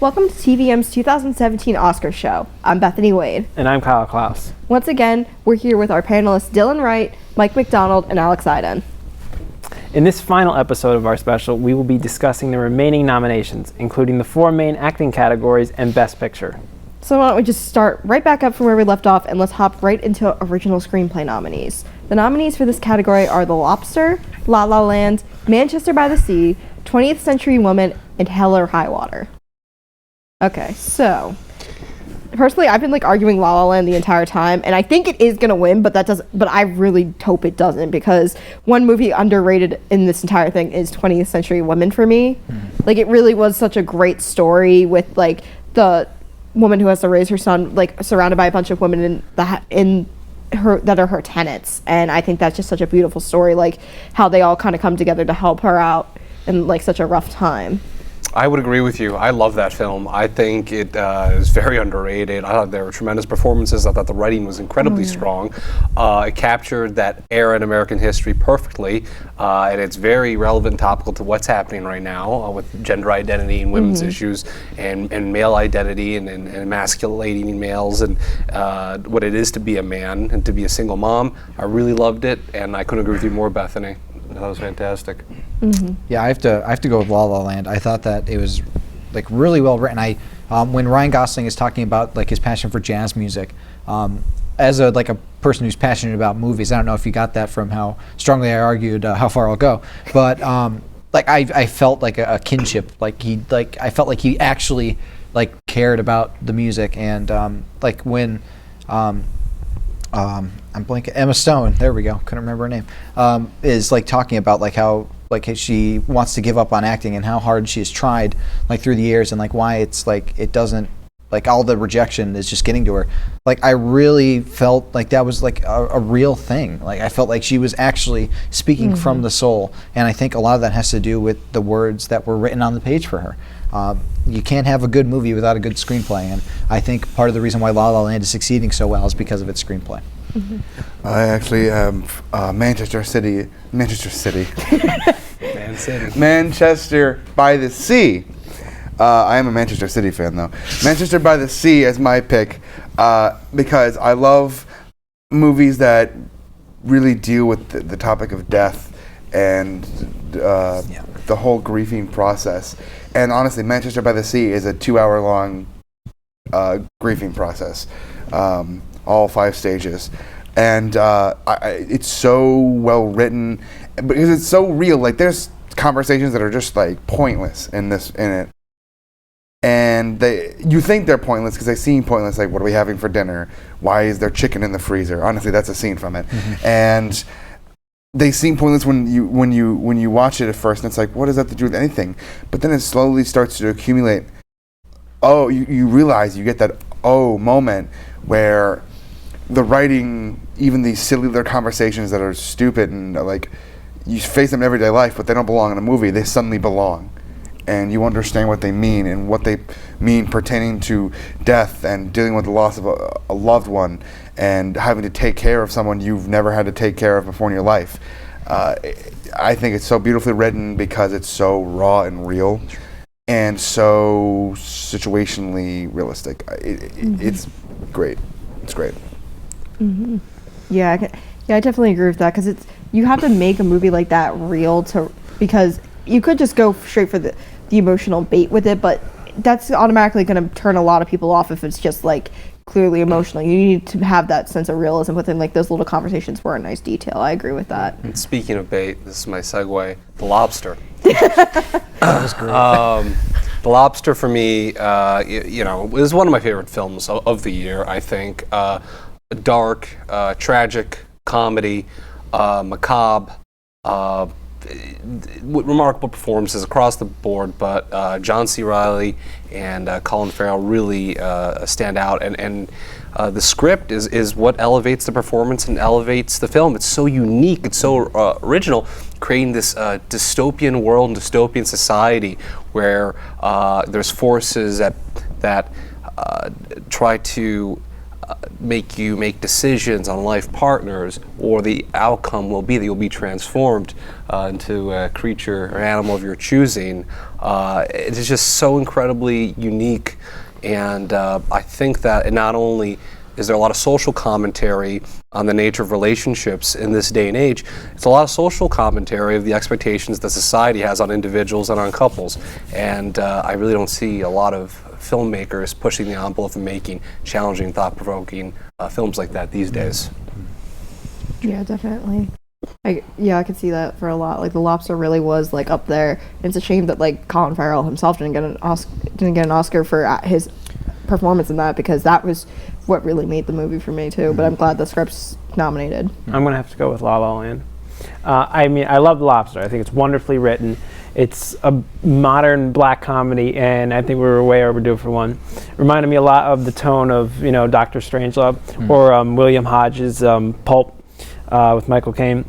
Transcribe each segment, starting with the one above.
Welcome to TVM's 2017 Oscar show. I'm Bethany Wade. And I'm Clouse. Once again, we're here with our panelists Dylan Wright, Mike McDonald, and Alex Eiden. In this final episode of our special, we will be discussing the remaining nominations, including the 4 main acting categories and Best Picture. So why don't we just start right back up from where we left off and let's hop right into original screenplay nominees. The nominees for this category are The Lobster, La La Land, Manchester by the Sea, 20th Century Woman, and Hell or High Water. Okay, so personally, I've been arguing La La Land the entire time, and I think it is gonna win, but I really hope it doesn't, because one movie underrated in this entire thing is 20th Century Women for me. It really was such a great story with the woman who has to raise her son surrounded by a bunch of women in her that are her tenants, and I think that's just such a beautiful story, how they all kind of come together to help her out in such a rough time. I would agree with you. I love that film. I think it is very underrated. I thought there were tremendous performances. I thought the writing was incredibly strong. It captured that era in American history perfectly, and it's very relevant and topical to what's happening right now with gender identity and women's issues and male identity and emasculating males and what it is to be a man and to be a single mom. I really loved it, and I couldn't agree with you more, Bethany. That was fantastic. Yeah, I have to go with La La Land. I thought that it was really well written. When Ryan Gosling is talking about his passion for jazz music, as a person who's passionate about movies, I don't know if you got that from how strongly I argued How Far I'll Go, but I felt a kinship. I felt like he actually cared about the music, and when I'm blanking. Emma Stone. There we go. Couldn't remember her name. Is talking about how she wants to give up on acting and how hard she has tried through the years, and why it's it doesn't all the rejection is just getting to her. I really felt that was a real thing. I felt like she was actually speaking from the soul, and I think a lot of that has to do with the words that were written on the page for her. You can't have a good movie without a good screenplay, and I think part of the reason why La La Land is succeeding so well is because of its screenplay. I actually am Manchester City. Man City. Manchester by the Sea. I am a Manchester City fan, though. Manchester by the Sea is my pick because I love movies that really deal with the topic of death and the whole grieving process. And honestly, Manchester by the Sea is a 2-hour-long grieving process, all 5 stages. And it's so well written because it's so real. There's conversations that are just pointless in it. And you think they're pointless because they seem pointless. What are we having for dinner? Why is there chicken in the freezer? Honestly, that's a scene from it. And they seem pointless when you watch it at first, and it's what does that have to do with anything? But then it slowly starts to accumulate. Oh, you realize you get that moment where the writing, even these silly little conversations that are stupid and you face them in everyday life, but they don't belong in a movie. They suddenly belong, and you understand what they mean and what they mean pertaining to death and dealing with the loss of a loved one and having to take care of someone you've never had to take care of before in your life. I think it's so beautifully written because it's so raw and real and so situationally realistic. It's great. It's great. Yeah, I definitely agree with that, because you have to make a movie like that real because you could just go straight for the emotional bait with it, but that's automatically going to turn a lot of people off if it's just clearly emotional. You need to have that sense of realism within those little conversations were a nice detail. I agree with that. And speaking of bait, this is my segue. The Lobster. That was great. The Lobster for me, is one of my favorite films of the year. I think dark, tragic, comedy, macabre. Remarkable performances across the board, but John C. Reilly and Colin Farrell really stand out, and the script is what elevates the performance and elevates the film. It's so unique, it's so original, creating this dystopian world and dystopian society where there's forces that try to make you make decisions on life partners, or the outcome will be that you'll be transformed into a creature or animal of your choosing. It is just so incredibly unique, and I think that it not only is there a lot of social commentary on the nature of relationships in this day and age, it's a lot of social commentary of the expectations that society has on individuals and on couples. And I really don't see a lot of filmmakers pushing the envelope of making challenging, thought-provoking films like that these days. Yeah, definitely. I could see that for a lot. Like, The Lobster really was like up there. It's a shame that like Colin Farrell himself didn't get an Oscar for his performance in that, because that was what really made the movie for me too. But I'm glad the script's nominated. I'm gonna have to go with La La Land. I mean, I love The Lobster. I think it's wonderfully written. It's a modern black comedy, and I think we were way overdue for one. Reminded me a lot of the tone of, you know, Dr. Strangelove or William Hodges' Pulp with Michael Caine.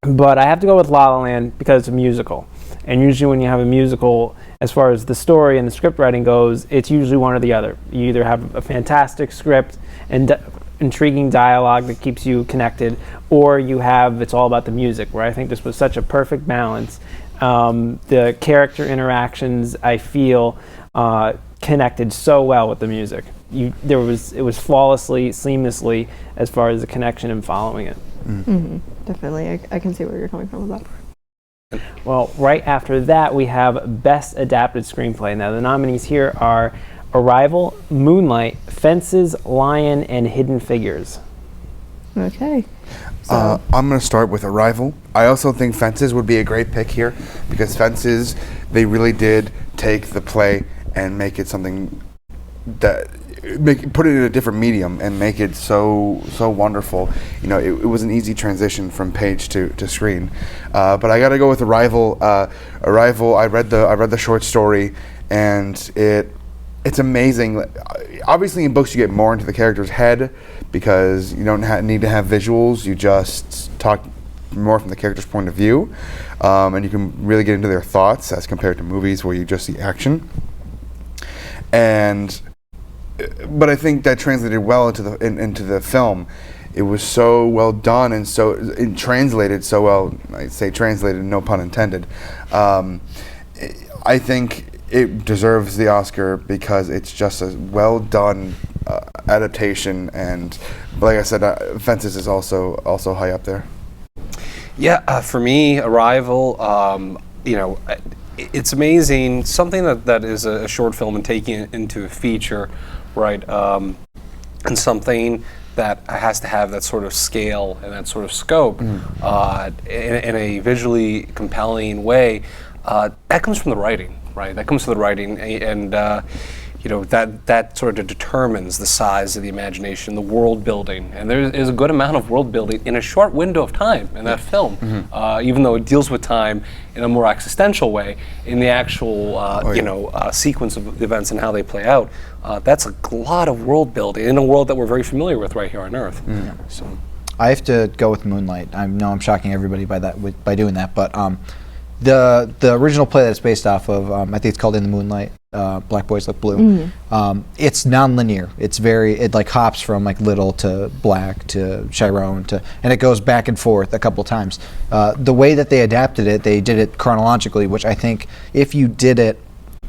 But I have to go with La La Land because it's a musical. And usually when you have a musical, as far as the story and the script writing goes, it's usually one or the other. You either have a fantastic script and intriguing dialogue that keeps you connected, or you have it's all about the music, where I think this was such a perfect balance. The character interactions, I feel, connected so well with the music. It was flawlessly, seamlessly, as far as the connection and following it. Definitely, I can see where you're coming from with that. Well, right after that, we have Best Adapted Screenplay. Now, the nominees here are Arrival, Moonlight, Fences, Lion, and Hidden Figures. Okay. So. I'm going to start with Arrival. I also think Fences would be a great pick here, because Fences, they really did take the play and make it something that put it in a different medium and make it so wonderful. You know, it was an easy transition from page to screen. But I got to go with Arrival. Arrival. I read the short story, and it's amazing. Obviously, in books you get more into the character's head because you don't need to have visuals. You just talk more from the character's point of view, and you can really get into their thoughts as compared to movies where you just see action. But I think that translated well into the film. It was so well done and it translated so well. I say translated, no pun intended. I think it deserves the Oscar because it's just a well done adaptation, and like I said, Fences is also high up there. Yeah, for me, Arrival. It's amazing. Something that is a short film and taking it into a feature, right? And something that has to have that sort of scale and that sort of scope in a visually compelling way. That comes from the writing, right? That comes from the writing, and that sort of determines the size of the imagination, the world building, and there is a good amount of world building in a short window of time in that film. Even though it deals with time in a more existential way, in the actual sequence of events and how they play out, that's a lot of world building in a world that we're very familiar with right here on Earth. So, I have to go with Moonlight. I know I'm shocking everybody by doing that, but the original play that it's based off of, I think it's called In the Moonlight. Black Boys Look Blue. It's non-linear. It like hops from like little to black to Chiron and it goes back and forth a couple times. The way that they adapted it, they did it chronologically, which I think if you did it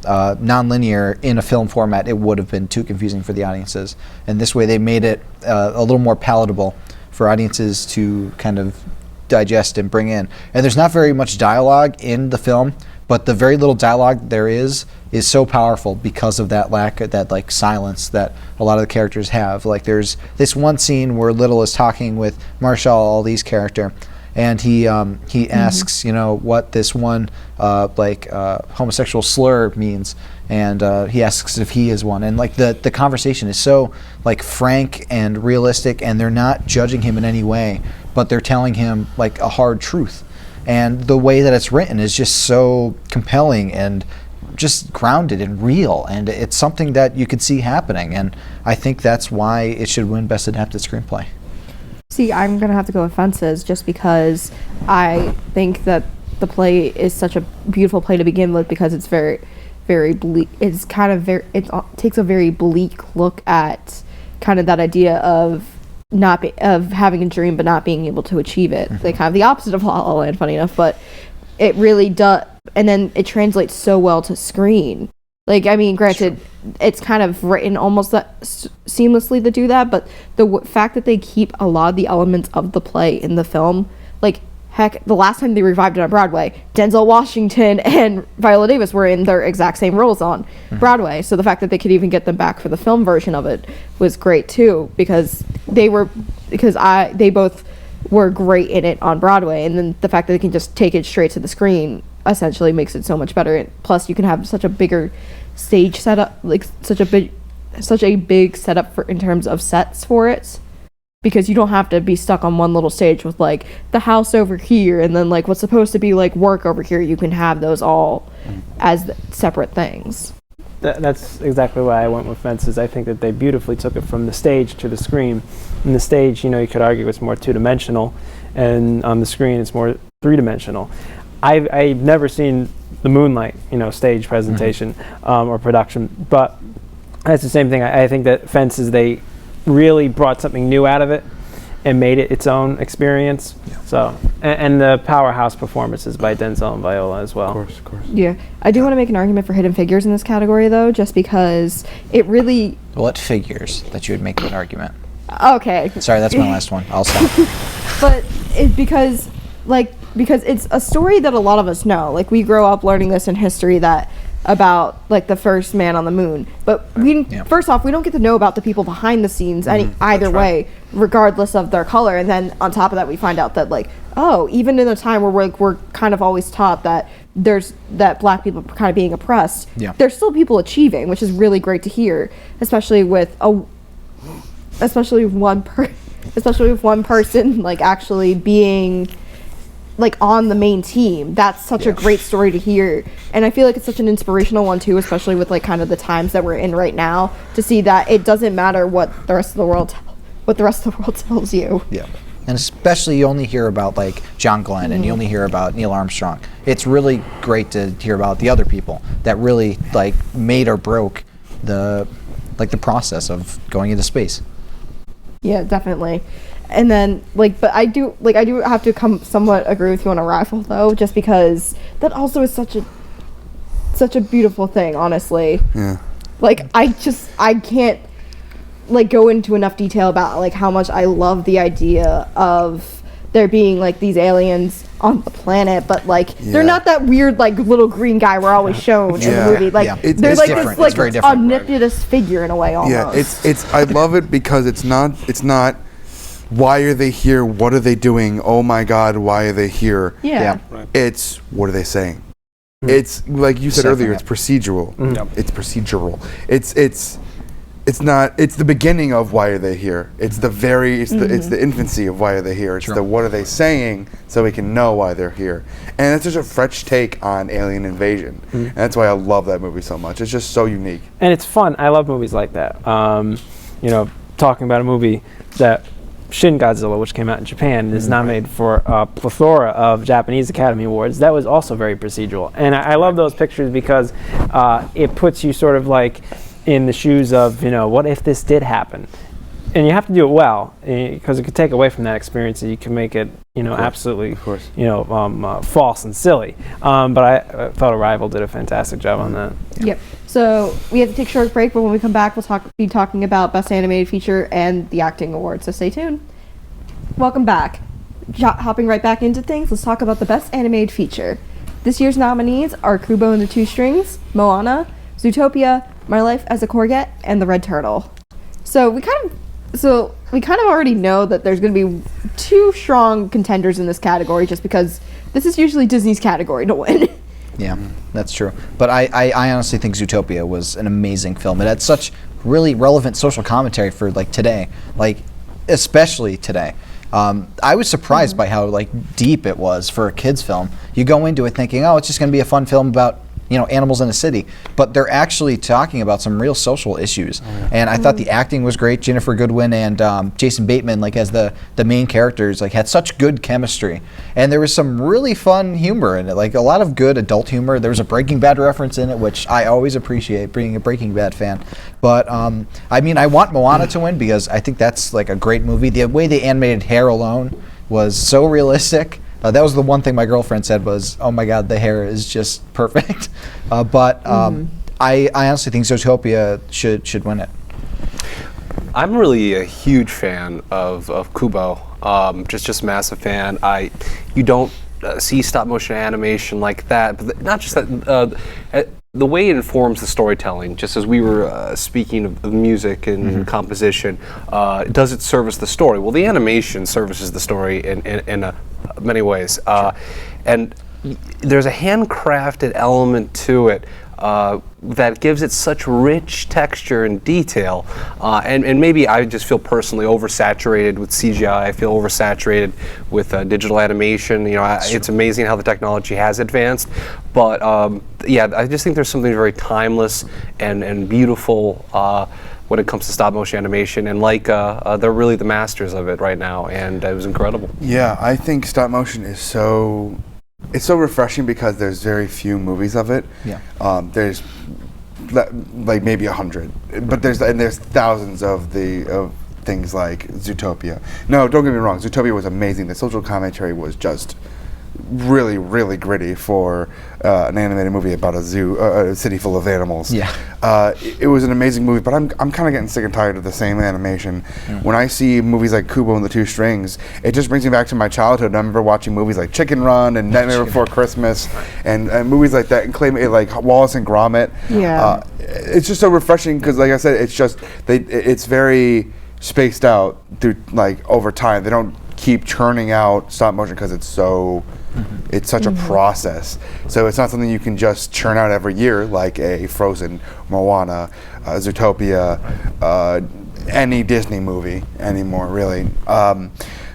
non-linear in a film format, it would have been too confusing for the audiences. And this way they made it a little more palatable for audiences to kind of digest and bring in. And there's not very much dialogue in the film, but the very little dialogue there is so powerful because of that like silence that a lot of the characters have. Like there's this one scene where Little is talking with Marshall Ali's character, and he asks, what this one homosexual slur means, and he asks if he is one, and like the conversation is so like frank and realistic, and they're not judging him in any way, but they're telling him like a hard truth. And the way that it's written is just so compelling and just grounded and real, and it's something that you could see happening, and I think that's why it should win Best Adapted Screenplay. See, I'm going to have to go with Fences just because I think that the play is such a beautiful play to begin with, because it's very, very bleak. It's kind of it takes a very bleak look at kind of that idea of of having a dream but not being able to achieve it. They kind of the opposite of La La Land, funny enough, but it really does. And then it translates so well to screen. Like, I mean, granted, it's kind of written almost that seamlessly to do that, but the fact that they keep a lot of the elements of the play in the film, like, heck, the last time they revived it on Broadway, Denzel Washington and Viola Davis were in their exact same roles on Broadway. So the fact that they could even get them back for the film version of it was great too, because they both were great in it on Broadway, and then the fact that they can just take it straight to the screen essentially makes it so much better. And plus, you can have such a bigger stage setup, like such a big setup for in terms of sets for it, because you don't have to be stuck on one little stage with like the house over here and then like what's supposed to be like work over here. You can have those all as separate things. That's exactly why I went with Fences. I think that they beautifully took it from the stage to the screen. In the stage, you know, you could argue it's more two-dimensional, and on the screen it's more three-dimensional. I've never seen the Moonlight, you know, stage presentation or production, but that's the same thing. I think that Fences, they really brought something new out of it and made it its own experience. Yeah. So, and the powerhouse performances by Denzel and Viola as well. Of course. Yeah, I do want to make an argument for Hidden Figures in this category, though, just because it really... What figures that you would make that argument? Okay. Sorry, that's my last one. I'll stop. But because it's a story that a lot of us know. Like, we grow up learning this in history about like the first man on the moon, but first off, we don't get to know about the people behind the scenes either way, regardless of their color. And then on top of that, we find out that like, oh, even in a time where we're kind of always taught that that black people are kind of being oppressed, there's still people achieving, which is really great to hear, especially with one person like actually being like on the main team. That's such a great story to hear, and I feel like it's such an inspirational one too, especially with like kind of the times that we're in right now, to see that it doesn't matter what the rest of the world tells you. Yeah. And especially you only hear about like John Glenn and you only hear about Neil Armstrong. It's really great to hear about the other people that really like made or broke the process of going into space. Yeah, definitely. And then, like, but I do have to somewhat agree with you on Arrival, though, just because that also is such a beautiful thing, honestly. Yeah. Like, I can't, like, go into enough detail about, like, how much I love the idea of there being, like, these aliens on the planet, but, like, they're not that weird, like, little green guy we're always shown in the movie. Like, they're, like, this, like, omnipotent figure in a way, almost. Yeah, I love it because it's not why are they here? What are they doing? Oh my God, why are they here? Yeah. Right. It's what are they saying? It's like you said earlier. It's procedural. It's procedural. It's not. It's the beginning of why are they here. It's the it's the infancy of why are they here. It's the what are they saying so we can know why they're here. And it's just a fresh take on alien invasion. And that's why I love that movie so much. It's just so unique. And it's fun. I love movies like that. You know, talking about a movie that Shin Godzilla, which came out in Japan, is nominated for a plethora of Japanese Academy Awards. That was also very procedural. And I love those pictures because it puts you sort of like in the shoes of, you know, what if this did happen? And you have to do it well, because it could take away from that experience and you can make it, you know, absolutely, you know, false and silly. But I thought Arrival did a fantastic job on that. Yep. So we have to take a short break, but when we come back, we'll be talking about Best Animated Feature and the Acting Award. So stay tuned. Welcome back. Hopping right back into things, let's talk about the Best Animated Feature. This year's nominees are Kubo and the Two Strings, Moana, Zootopia, My Life as a Courgette, and The Red Turtle. So we kind of already know that there's going to be two strong contenders in this category, just because this is usually Disney's category to win. Yeah, that's true. But I honestly think Zootopia was an amazing film. It had such really relevant social commentary for like today, like especially today. I was surprised by how like deep it was for a kids film. You go into it thinking, oh, it's just going to be a fun film about animals in a city, but they're actually talking about some real social issues. And I thought the acting was great. Jennifer Goodwin and Jason Bateman, like as the main characters, like had such good chemistry, and there was some really fun humor in it, like a lot of good adult humor. There was a Breaking Bad reference in it, which I always appreciate, being a Breaking Bad fan. But I want Moana to win because I think that's like a great movie. The way they animated hair alone was so realistic. That was the one thing my girlfriend said was, "Oh my God, the hair is just perfect." I honestly think Zootopia should win it. I'm really a huge fan of Kubo. Just massive fan. You don't see stop motion animation like that, but not just that. The way it informs the storytelling, just as we were speaking of music and composition, does it service the story? Well, the animation services the story in many ways. And there's a handcrafted element to it that gives it such rich texture and detail. And maybe I just feel personally oversaturated with CGI. I feel oversaturated with digital animation. It's amazing how the technology has advanced. But I just think there's something very timeless and beautiful when it comes to stop motion animation. And they're really the masters of it right now. And it was incredible. Yeah, I think stop motion is so refreshing because there's very few movies of it. Yeah. There's like maybe 100, but there's thousands of things like Zootopia. No, don't get me wrong. Zootopia was amazing. The social commentary was just really, really gritty for an animated movie about a zoo, a city full of animals. Yeah. It was an amazing movie, but I'm kind of getting sick and tired of the same animation. When I see movies like Kubo and the Two Strings, it just brings me back to my childhood. I remember watching movies like Chicken Run and Nightmare Before Christmas, and movies like that, and like Wallace and Gromit. Yeah. It's just so refreshing because, like I said, it's just it's very spaced out through over time. They don't keep churning out stop motion because it's such a process. So it's not something you can just churn out every year like a Frozen, Moana, Zootopia, any Disney movie anymore, really.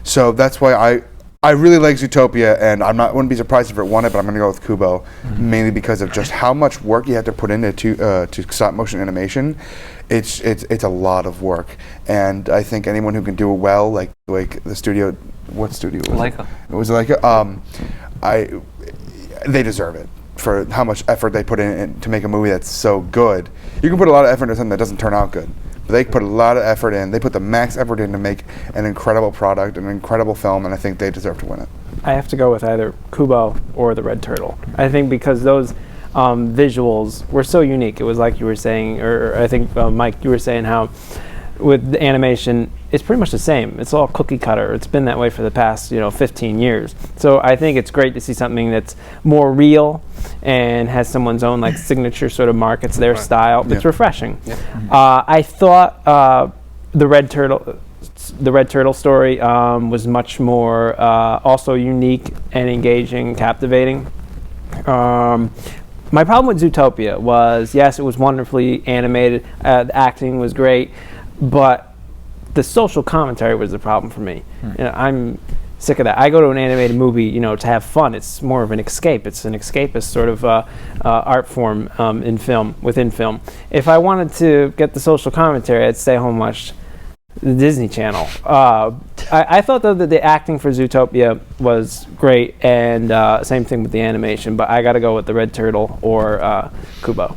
So that's why I really like Zootopia, and wouldn't be surprised if it won it, but I'm going to go with Kubo, mainly because of just how much work you have to put into to stop motion animation. It's a lot of work, and I think anyone who can do it well, like the studio, what studio was Leica. It was Leica. They deserve it for how much effort they put in to make a movie that's so good. You can put a lot of effort into something that doesn't turn out good, but they put a lot of effort in. They put the max effort in to make an incredible product, an incredible film, and I think they deserve to win it. I have to go with either Kubo or the Red Turtle. I think because those visuals were so unique. It was like you were saying, or I think Mike, you were saying how with the animation, it's pretty much the same. It's all cookie cutter. It's been that way for the past 15 years. So I think it's great to see something that's more real and has someone's own signature sort of mark. It's their style. It's refreshing. I thought the Red Turtle story was much more also unique and engaging and captivating. My problem with Zootopia was, yes, it was wonderfully animated, the acting was great, but the social commentary was the problem for me. I'm sick of that. I go to an animated movie, to have fun. It's more of an escape. It's an escapist sort of art form within film. If I wanted to get the social commentary, I'd stay home and watch the Disney Channel. I thought though that the acting for Zootopia was great, and same thing with the animation, but I gotta go with the Red Turtle or Kubo.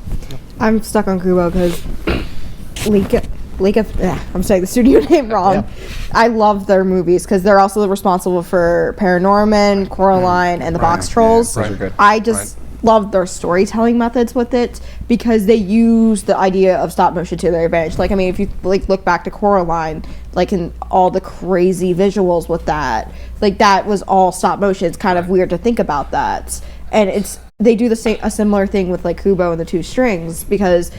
I'm stuck on Kubo because I'm saying the studio name wrong. Yeah. I love their movies because they're also responsible for Paranorman, Coraline, and the Box Trolls. Those are good. I just love their storytelling methods with it because they use the idea of stop motion to their advantage. If you look back to Coraline, in all the crazy visuals with that, that was all stop motion. It's kind of weird to think about that, and they do a similar thing with Kubo and the Two Strings because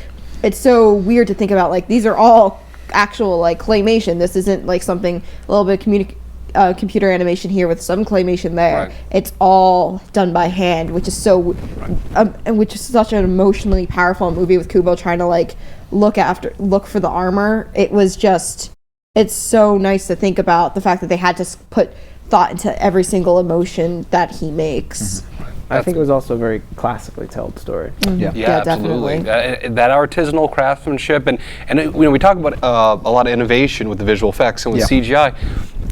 it's so weird to think about these are all actual claymation. This isn't something a little bit computer animation here with some claymation there. Right. It's all done by hand, which is which is such an emotionally powerful movie with Kubo trying to look for the armor. It's so nice to think about the fact that they had to put thought into every single emotion that he makes. I think it was also a very classically told story. Yeah. Yeah, absolutely. That artisanal craftsmanship, and we talk about a lot of innovation with the visual effects and with CGI.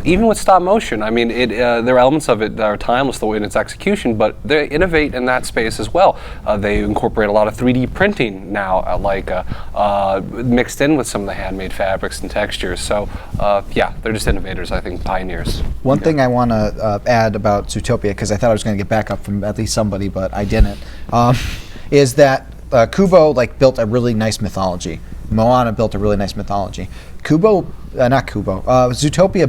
Even with stop motion, I mean, there are elements of it that are timeless in its execution, but they innovate in that space as well. They incorporate a lot of 3D printing now, mixed in with some of the handmade fabrics and textures. So, they're just innovators, I think, pioneers. One thing I want to add about Zootopia, because I thought I was going to get back up from at least somebody, but I didn't, is that Kubo built a really nice mythology. Moana built a really nice mythology. Zootopia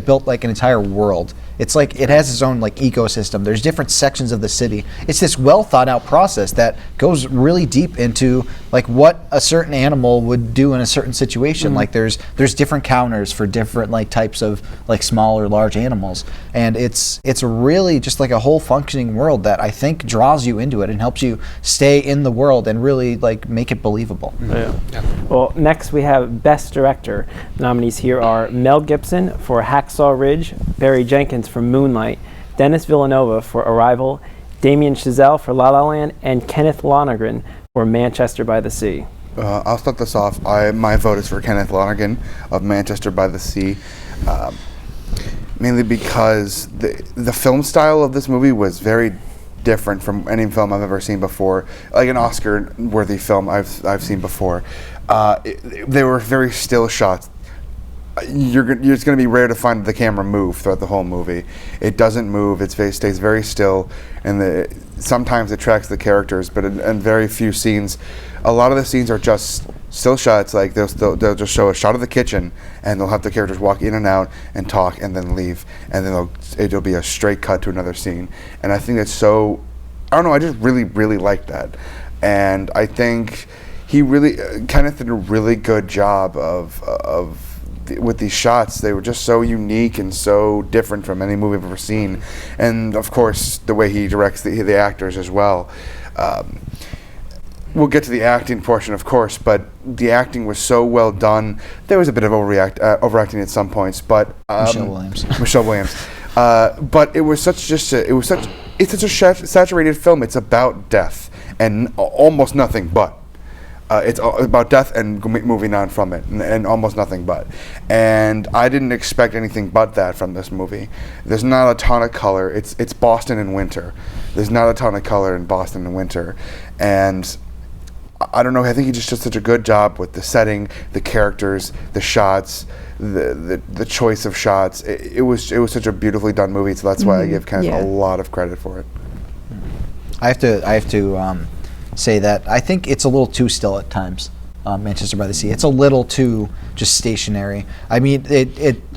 built an entire world. It's it has its own ecosystem. There's different sections of the city. It's this well thought out process that goes really deep into what a certain animal would do in a certain situation. There's different counters for different types of small or large animals, and it's really just a whole functioning world that I think draws you into it and helps you stay in the world and really make it believable. Yeah. Well, next we have Best Director. The nominees here are Mel Gibson for Hacksaw Ridge, Barry Jenkins for Moonlight, Denis Villeneuve for Arrival, Damien Chazelle for La La Land, and Kenneth Lonergan for Manchester by the Sea. I'll start this off. My vote is for Kenneth Lonergan of Manchester by the Sea, mainly because the film style of this movie was very different from any film I've ever seen before, an Oscar-worthy film I've seen before. They were very still shots. It's going to be rare to find the camera move throughout the whole movie. It doesn't move. It stays very still, and sometimes it tracks the characters, but in very few scenes, a lot of the scenes are just still shots. They'll just show a shot of the kitchen, and they'll have the characters walk in and out and talk, and then leave, and then it'll be a straight cut to another scene. And I think it's so. I don't know. I just really, really like that, and I think Kenneth did a really good job with these shots. They were just so unique and so different from any movie I've ever seen, and of course the way he directs the actors as well. We'll get to the acting portion, of course, but the acting was so well done. There was a bit of overacting at some points, but Michelle Williams. But it was such a saturated film. It's about death and almost nothing but. It's about death and moving on from it, and almost nothing but. And I didn't expect anything but that from this movie. There's not a ton of color. It's Boston in winter. There's not a ton of color in Boston in winter, and I don't know. I think he just did such a good job with the setting, the characters, the shots, the choice of shots. It was such a beautifully done movie. So that's why I give Kenneth a lot of credit for it. I have to say that I think it's a little too still at times. Manchester by the Sea. It's a little too just stationary. I mean,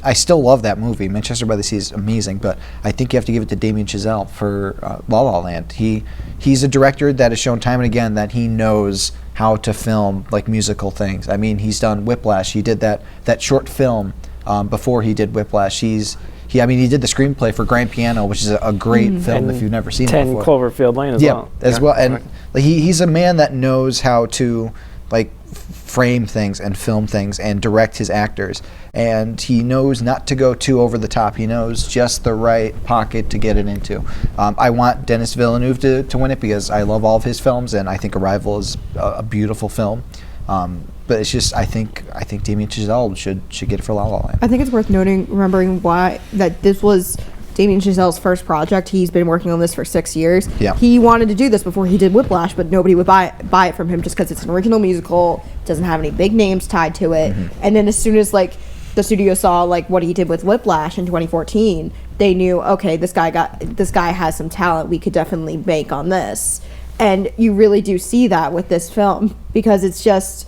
I still love that movie. Manchester by the Sea is amazing, but I think you have to give it to Damien Chazelle for La La Land. He's a director that has shown time and again that he knows how to film musical things. I mean, he's done Whiplash. He did that short film before he did Whiplash. He did the screenplay for Grand Piano, which is a great film if you've never seen it before. 10 Cloverfield Lane as well. And he's a man that knows how to frame things and film things and direct his actors, and he knows not to go too over the top. He knows just the right pocket to get it into. I want Denis Villeneuve to win it because I love all of his films, and I think Arrival is a beautiful film. But it's just I think Damien Chazelle should get it for La La Land. I think it's worth remembering why that this was Damien Chazelle's first project. He's been working on this for 6 years. Yeah. He wanted to do this before he did Whiplash, but nobody would buy it from him just because it's an original musical, doesn't have any big names tied to it. Mm-hmm. And then as soon as the studio saw what he did with Whiplash in 2014, they knew, okay, this guy has some talent. We could definitely bank on this. And you really do see that with this film because it's just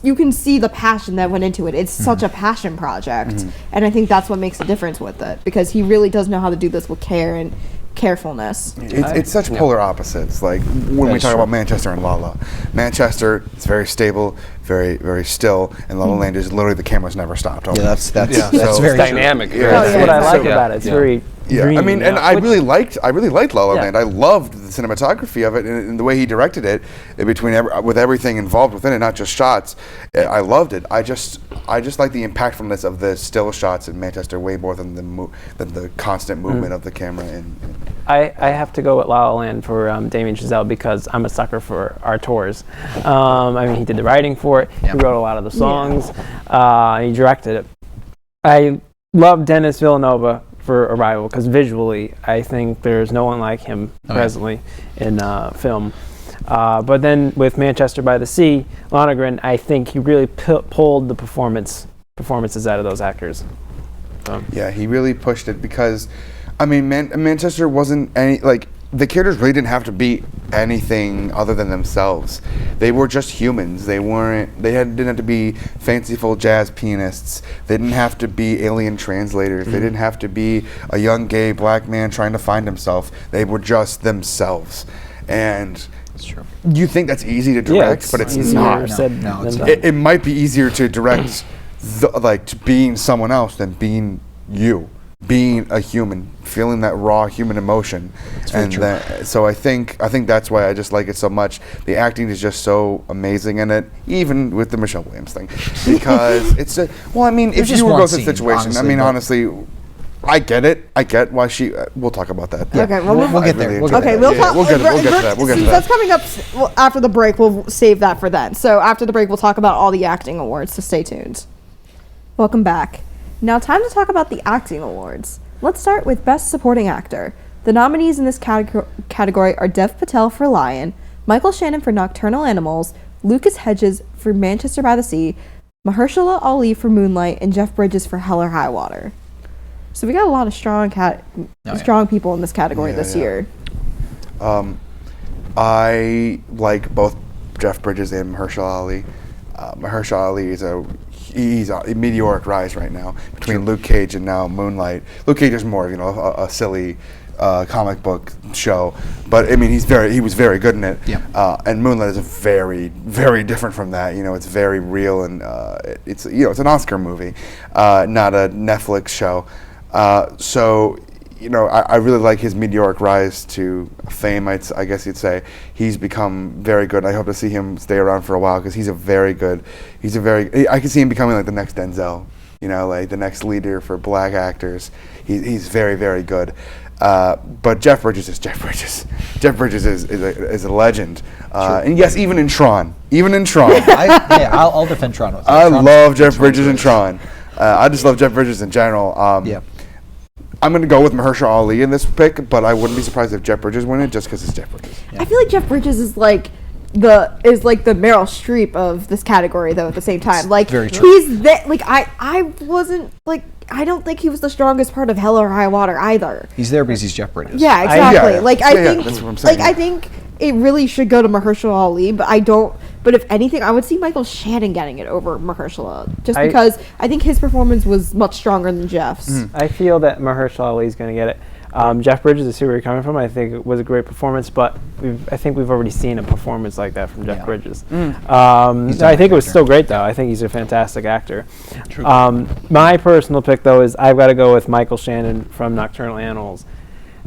you can see the passion that went into it. It's such a passion project, and I think that's what makes the difference with it because he really does know how to do this with care and carefulness. It's such polar opposites. When we talk about Manchester and La La, Manchester is very stable, very very still, and La La Land is literally the camera's never stopped. Yeah, that's very dynamic. That's what I like about it. It's very Yeah, dream. I mean, and I which- really liked La La Yeah. Land. I loved the cinematography of it and the way he directed it, with everything involved within it, not just shots. I loved it. I just like the impactfulness of the still shots in Manchester way more than the constant movement of the camera. I have to go with La La Land for Damien Chazelle because I'm a sucker for our tours. I mean, he did the writing for it. Yeah. He wrote a lot of the songs. He directed it. I love Dennis Villanova for Arrival because visually, I think there's no one like him presently in film. But then with Manchester by the Sea, Lonergan, I think he really pulled the performances out of those actors. So. Yeah, he really pushed it because, I mean, Manchester wasn't the characters really didn't have to be anything other than themselves. They were just humans. Didn't have to be fanciful jazz pianists. They didn't have to be alien translators. They didn't have to be a young gay black man trying to find himself. They were just themselves. And That's true. you think that's easy to direct, but it's easier not. said No, than it's done. It might be easier to direct to being someone else than being you, being a human, feeling that raw human emotion. And so I think that's why I just like it so much. The acting is just so amazing in it, even with the Michelle Williams thing, because it's if just you were one going through the scene, situation, honestly, but- honestly, I get it. I get why she. We'll talk about that. Okay, we'll get there. We'll get Okay, there. we'll Yeah, talk. we'll get to that. We'll get to Since that. that's coming up after the break, we'll save that for then. So after the break, we'll talk about all the acting awards. So stay tuned. Welcome back. Now, time to talk about the acting awards. Let's start with Best Supporting Actor. The nominees in this category are Dev Patel for Lion, Michael Shannon for Nocturnal Animals, Lucas Hedges for Manchester by the Sea, Mahershala Ali for Moonlight, and Jeff Bridges for Hell or High Water. So we got a lot of strong people in this category this year. I like both Jeff Bridges and Mahershala Ali. Mahershala Ali he's a meteoric rise right now between Luke Cage and now Moonlight. Luke Cage is more a silly comic book show, but I mean he was very good in it. Yeah. And Moonlight is very very different from that. It's very real and it's an Oscar movie, not a Netflix show. So I really like his meteoric rise to fame. I guess you'd say he's become very good. I hope to see him stay around for a while because I can see him becoming like the next Denzel, like the next leader for black actors. He's very very good. But Jeff Bridges is Jeff Bridges. Jeff Bridges is a legend. And yes, even in Tron. I'll defend Tron. With I Tron's- love Jeff Bridges in Tron. I just love Jeff Bridges in general. Yeah. I'm going to go with Mahershala Ali in this pick, but I wouldn't be surprised if Jeff Bridges won it just because it's Jeff Bridges. I feel like Jeff Bridges is like the Meryl Streep of this category, though. At the same time, like very true. he's that. Like I wasn't like I don't think he was the strongest part of Hell or High Water either. He's there because he's Jeff Bridges. Yeah, exactly. yeah. Like Yeah, I yeah, think, that's what I'm saying, like I yeah. think it really should go to Mahershala Ali, but I don't. But if anything, I would see Michael Shannon getting it over Mahershala, just because I think his performance was much stronger than Jeff's. I feel that Mahershala Ali is going to get it. Jeff Bridges, I see where you're coming from. I think it was a great performance, but I think we've already seen a performance like that from Jeff Yeah. Bridges. done I think it was actor. still great, though. I think he's a fantastic actor. My personal pick, though, is I've got to go with Michael Shannon from Nocturnal Animals.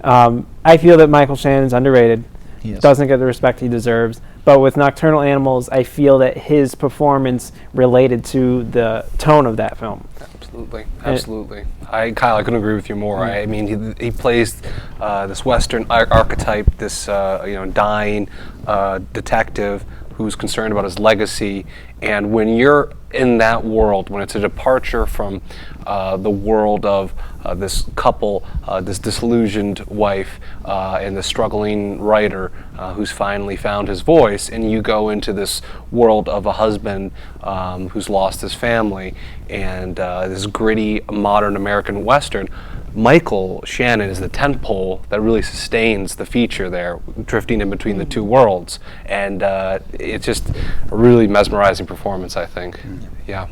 I feel that Michael Shannon's underrated. He is. Doesn't get the respect he deserves. But with Nocturnal Animals, I feel that his performance related to the tone of that film. Absolutely. Kyle, I couldn't agree with you more. I mean, he plays this Western archetype, this dying detective who's concerned about his legacy. And when you're in that world, when it's a departure from the world of this couple, this disillusioned wife, and the struggling writer who's finally found his voice, and you go into this world of a husband who's lost his family, and this gritty modern American Western, Michael Shannon is the tentpole that really sustains the feature there, drifting in between the two worlds. And it's just a really mesmerizing performance, I think. Yeah.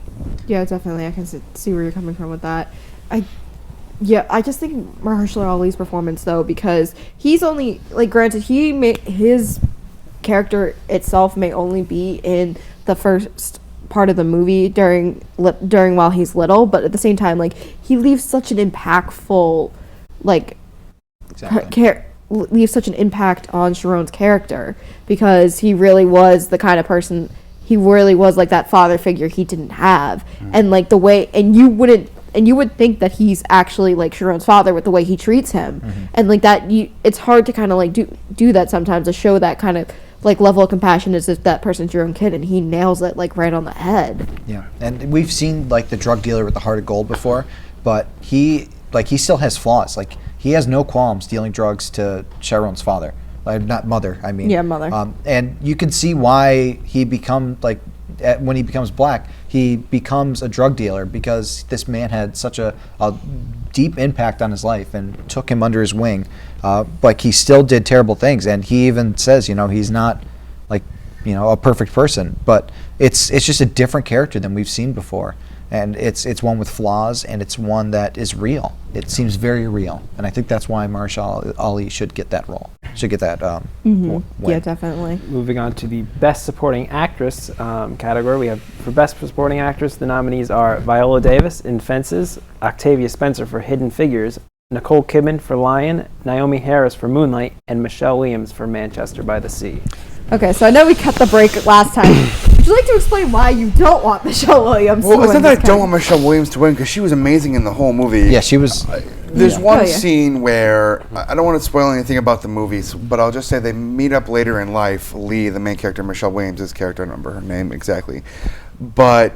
Yeah, definitely. I can see where you're coming from with that. I just think Mahershala Ali's performance, though, because he's only, like, granted, his character itself may only be in the first part of the movie during while he's little, but at the same time, like, he leaves such an impactful, like, Exactly. leaves such an impact on Sharon's character, because he really was the kind of person, he really was like that father figure he didn't have. And like the way, and you would think that he's actually like Sharon's father with the way he treats him. And like that, it's hard to kind of like do that sometimes, to show that kind of like level of compassion as if that person's your own kid, and he nails it like right on the head. Yeah, and we've seen like the drug dealer with the heart of gold before, but he still has flaws. Like, he has no qualms dealing drugs to Sharon's father, not mother. I mean, Yeah, mother. And you can see why he when he becomes black, he becomes a drug dealer, because this man had such a deep impact on his life and took him under his wing. Like, he still did terrible things, and he even says, he's not like, a perfect person, but it's just a different character than we've seen before. And it's one with flaws, and it's one that is real. It seems very real, and I think that's why Mahershala Ali should get that role. Should get that. Win. Yeah, definitely. Moving on to the Best Supporting Actress category, we have for Best Supporting Actress, the nominees are Viola Davis in Fences, Octavia Spencer for Hidden Figures, Nicole Kidman for Lion, Naomi Harris for Moonlight, and Michelle Williams for Manchester by the Sea. Okay, so I know we cut the break last time. Would you like to explain why you don't want Michelle Williams to Well, win it's not that this I don't want Michelle Williams to win, because she was amazing in the whole movie. Yeah, she was. There's one Oh, yeah. scene where, I don't want to spoil anything about the movies, but I'll just say they meet up later in life. Lee, the main character, Michelle Williams' character, I don't remember her name exactly, but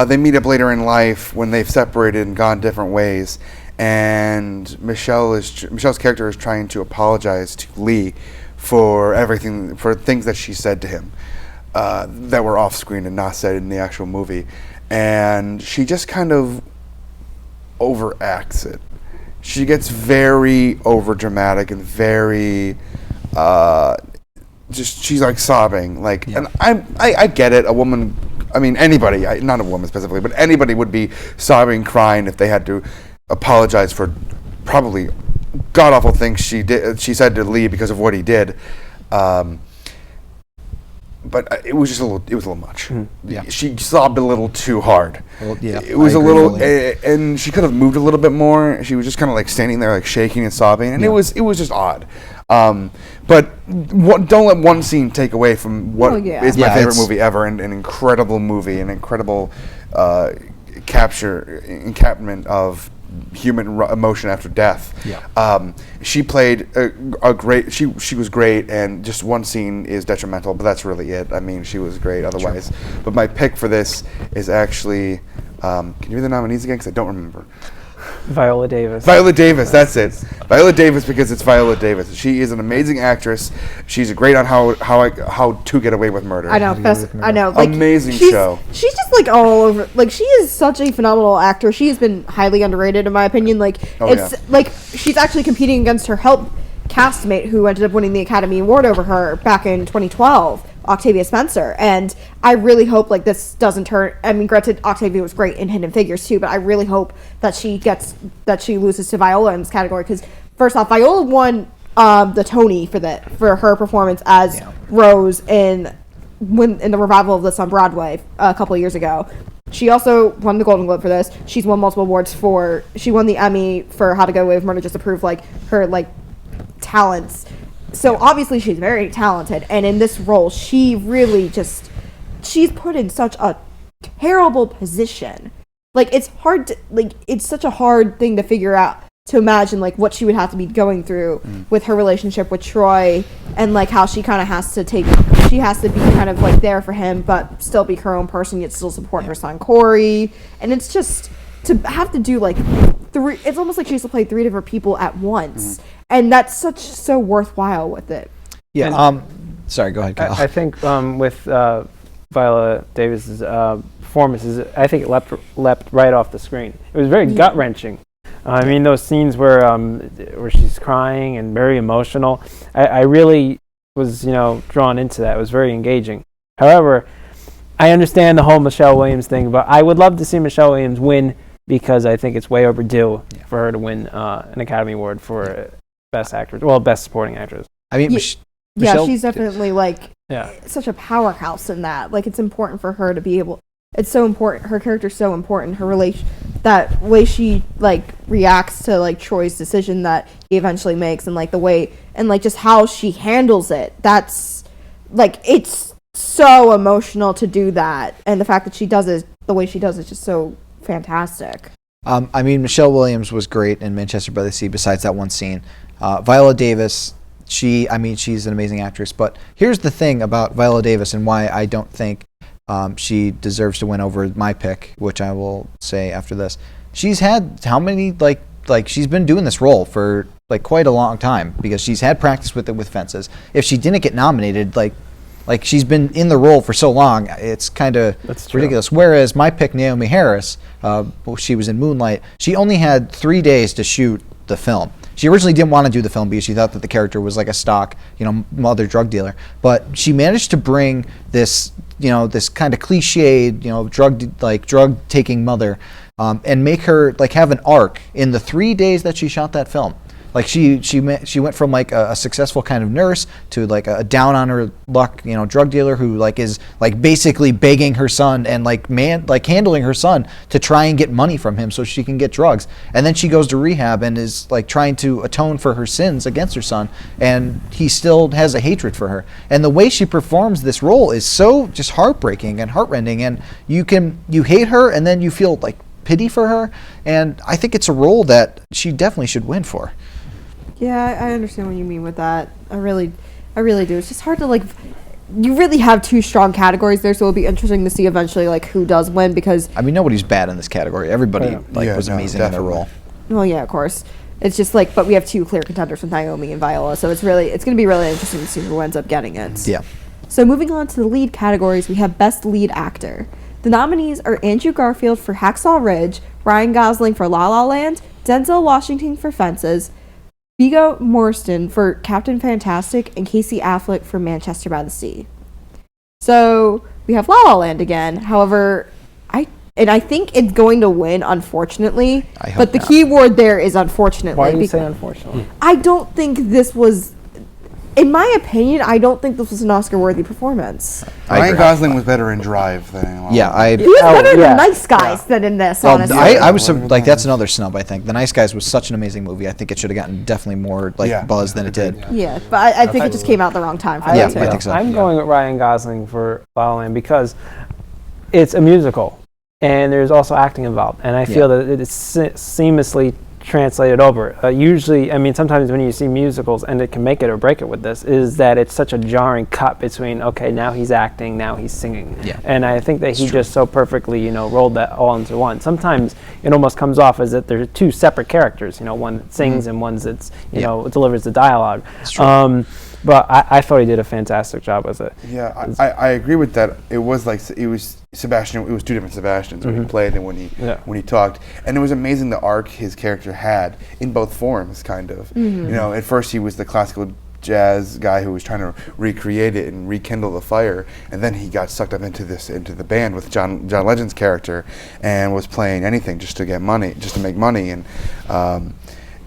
they meet up later in life when they've separated and gone different ways, and Michelle's character is trying to apologize to Lee for everything, for things that she said to him that were off screen and not said in the actual movie, and she just kind of overacts it. She gets very over dramatic and very she's like sobbing, like, Yeah. and I get it. A woman, I mean anybody, not a woman specifically, but anybody would be sobbing, crying if they had to apologize for probably god awful things she said to Lee because of what he did. But it was a little much. Yeah. She sobbed a little too hard. Well, yeah, It was I a agree little, fully. and she could have moved a little bit more. She was just kind of like standing there, like shaking and sobbing, and it was just odd. But don't let one scene take away from what Oh, yeah. is my Yeah, favorite it's- movie ever, and an incredible movie, an incredible encampment of human emotion after death. Yeah. She played a great. She was great, and just one scene is detrimental, but that's really it. I mean, she was great otherwise. But my pick for this is actually. Can you read the nominees again? Because I don't remember. Viola Davis. Viola Davis, that's it. Viola Davis, because it's Viola Davis. She is an amazing actress. She's great on how to Get Away with Murder. I know, I know. Like, Amazing she's- show. She's just like all over. Like, she is such a phenomenal actor. She has been highly underrated, in my opinion. Like, it's yeah. like she's actually competing against her help castmate, who ended up winning the Academy Award over her back in 2012, Octavia Spencer. And I really hope like this doesn't turn. I mean, granted, Octavia was great in Hidden Figures too, but I really hope that she loses to Viola in this category, because first off, Viola won the Tony for her performance as Rose in the revival of this on Broadway a couple of years ago. She also won the Golden Globe for this. She's won multiple awards she won the Emmy for How to Get Away with Murder, just to prove like her like talents. So obviously she's very talented, and in this role she really she's put in such a terrible position. Like, it's hard to, like, it's such a hard thing to figure out, to imagine like what she would have to be going through with her relationship with Troy, and like how she kind of has to be kind of like there for him but still be her own person, yet still support her son Corey. And it's just to have to do like it's almost like she has to play three different people at once, and that's so worthwhile with it. Yeah. Sorry, go ahead, Kyle. I think with Viola Davis's performances, I think it leapt right off the screen. It was very gut wrenching. I mean, those scenes where she's crying and very emotional. I really was drawn into that. It was very engaging. However, I understand the whole Michelle Williams thing, but I would love to see Michelle Williams win, because I think it's way overdue for her to win an Academy Award for Best Actress. Well, Best Supporting Actress. I mean, Yeah, she's definitely like Yeah. such a powerhouse in that. Like, it's important for her to be able it's so important. Her character's so important. Her relation, that way she like reacts to like Troy's decision that he eventually makes, and like the way and like just how she handles it. That's like it's so emotional to do that, and the fact that she does it the way she does is just so fantastic. I mean, Michelle Williams was great in Manchester by the Sea. Besides that one scene, Viola Davis. She's an amazing actress. But here's the thing about Viola Davis and why I don't think she deserves to win over my pick, which I will say after this. She's had how many like she's been doing this role for like quite a long time because she's had practice with it with Fences. If she didn't get nominated, like she's been in the role for so long, it's kind of ridiculous. Whereas my pick, Naomi Harris, she was in Moonlight. She only had 3 days to shoot the film. She originally didn't want to do the film because she thought that the character was like a stock, mother drug dealer. But she managed to bring this, this kind of cliched, drug taking mother, and make her like have an arc in the 3 days that she shot that film. Like she went from like a successful kind of nurse to like a down on her luck, drug dealer who like is like basically begging her son and handling her son to try and get money from him so she can get drugs. And then she goes to rehab and is like trying to atone for her sins against her son, and he still has a hatred for her. And the way she performs this role is so just heartbreaking and heartrending, and you hate her and then you feel like pity for her, and I think it's a role that she definitely should win for. Yeah, I understand what you mean with that. I really do. It's just hard to like. You really have two strong categories there, so it'll be interesting to see eventually like who does win because. I mean, nobody's bad in this category. Everybody was amazing in their role. Well, yeah, of course. It's just like, but we have two clear contenders with Naomi and Viola, so it's going to be really interesting to see who ends up getting it. Yeah. So moving on to the lead categories, we have Best Lead Actor. The nominees are Andrew Garfield for Hacksaw Ridge, Ryan Gosling for La La Land, Denzel Washington for Fences, Viggo Mortensen for Captain Fantastic, and Casey Affleck for Manchester by the Sea. So we have La La Land again. However, I think it's going to win, unfortunately. But the key word there is unfortunately. Why do you say unfortunately? I don't think this was. In my opinion, I don't think this was an Oscar-worthy performance. Ryan Gosling was better in Drive than in La La Land. He was better in The Nice Guys than in this, honestly. I was like, that's another snub, I think. The Nice Guys was such an amazing movie. I think it should have gotten definitely more buzz than it did. Yeah, but I think it just came out the wrong time for that too. I think so. I'm going with Ryan Gosling for La La Land because it's a musical and there's also acting involved, and I feel that it's seamlessly translated over. Usually, I mean, sometimes when you see musicals, and it can make it or break it with this, is that it's such a jarring cut between, okay, now he's acting, now he's singing. Yeah. And I think that he just so perfectly, rolled that all into one. Sometimes it almost comes off as that there's two separate characters, one that sings and one that's, delivers the dialogue. But I thought he did a fantastic job with it. Yeah, I agree with that. It was Sebastian. It was two different Sebastians when he played and when he talked, and it was amazing the arc his character had in both forms. Kind of, at first he was the classical jazz guy who was trying to recreate it and rekindle the fire, and then he got sucked up into the band with John Legend's character, and was playing anything just to get money, just to make money, and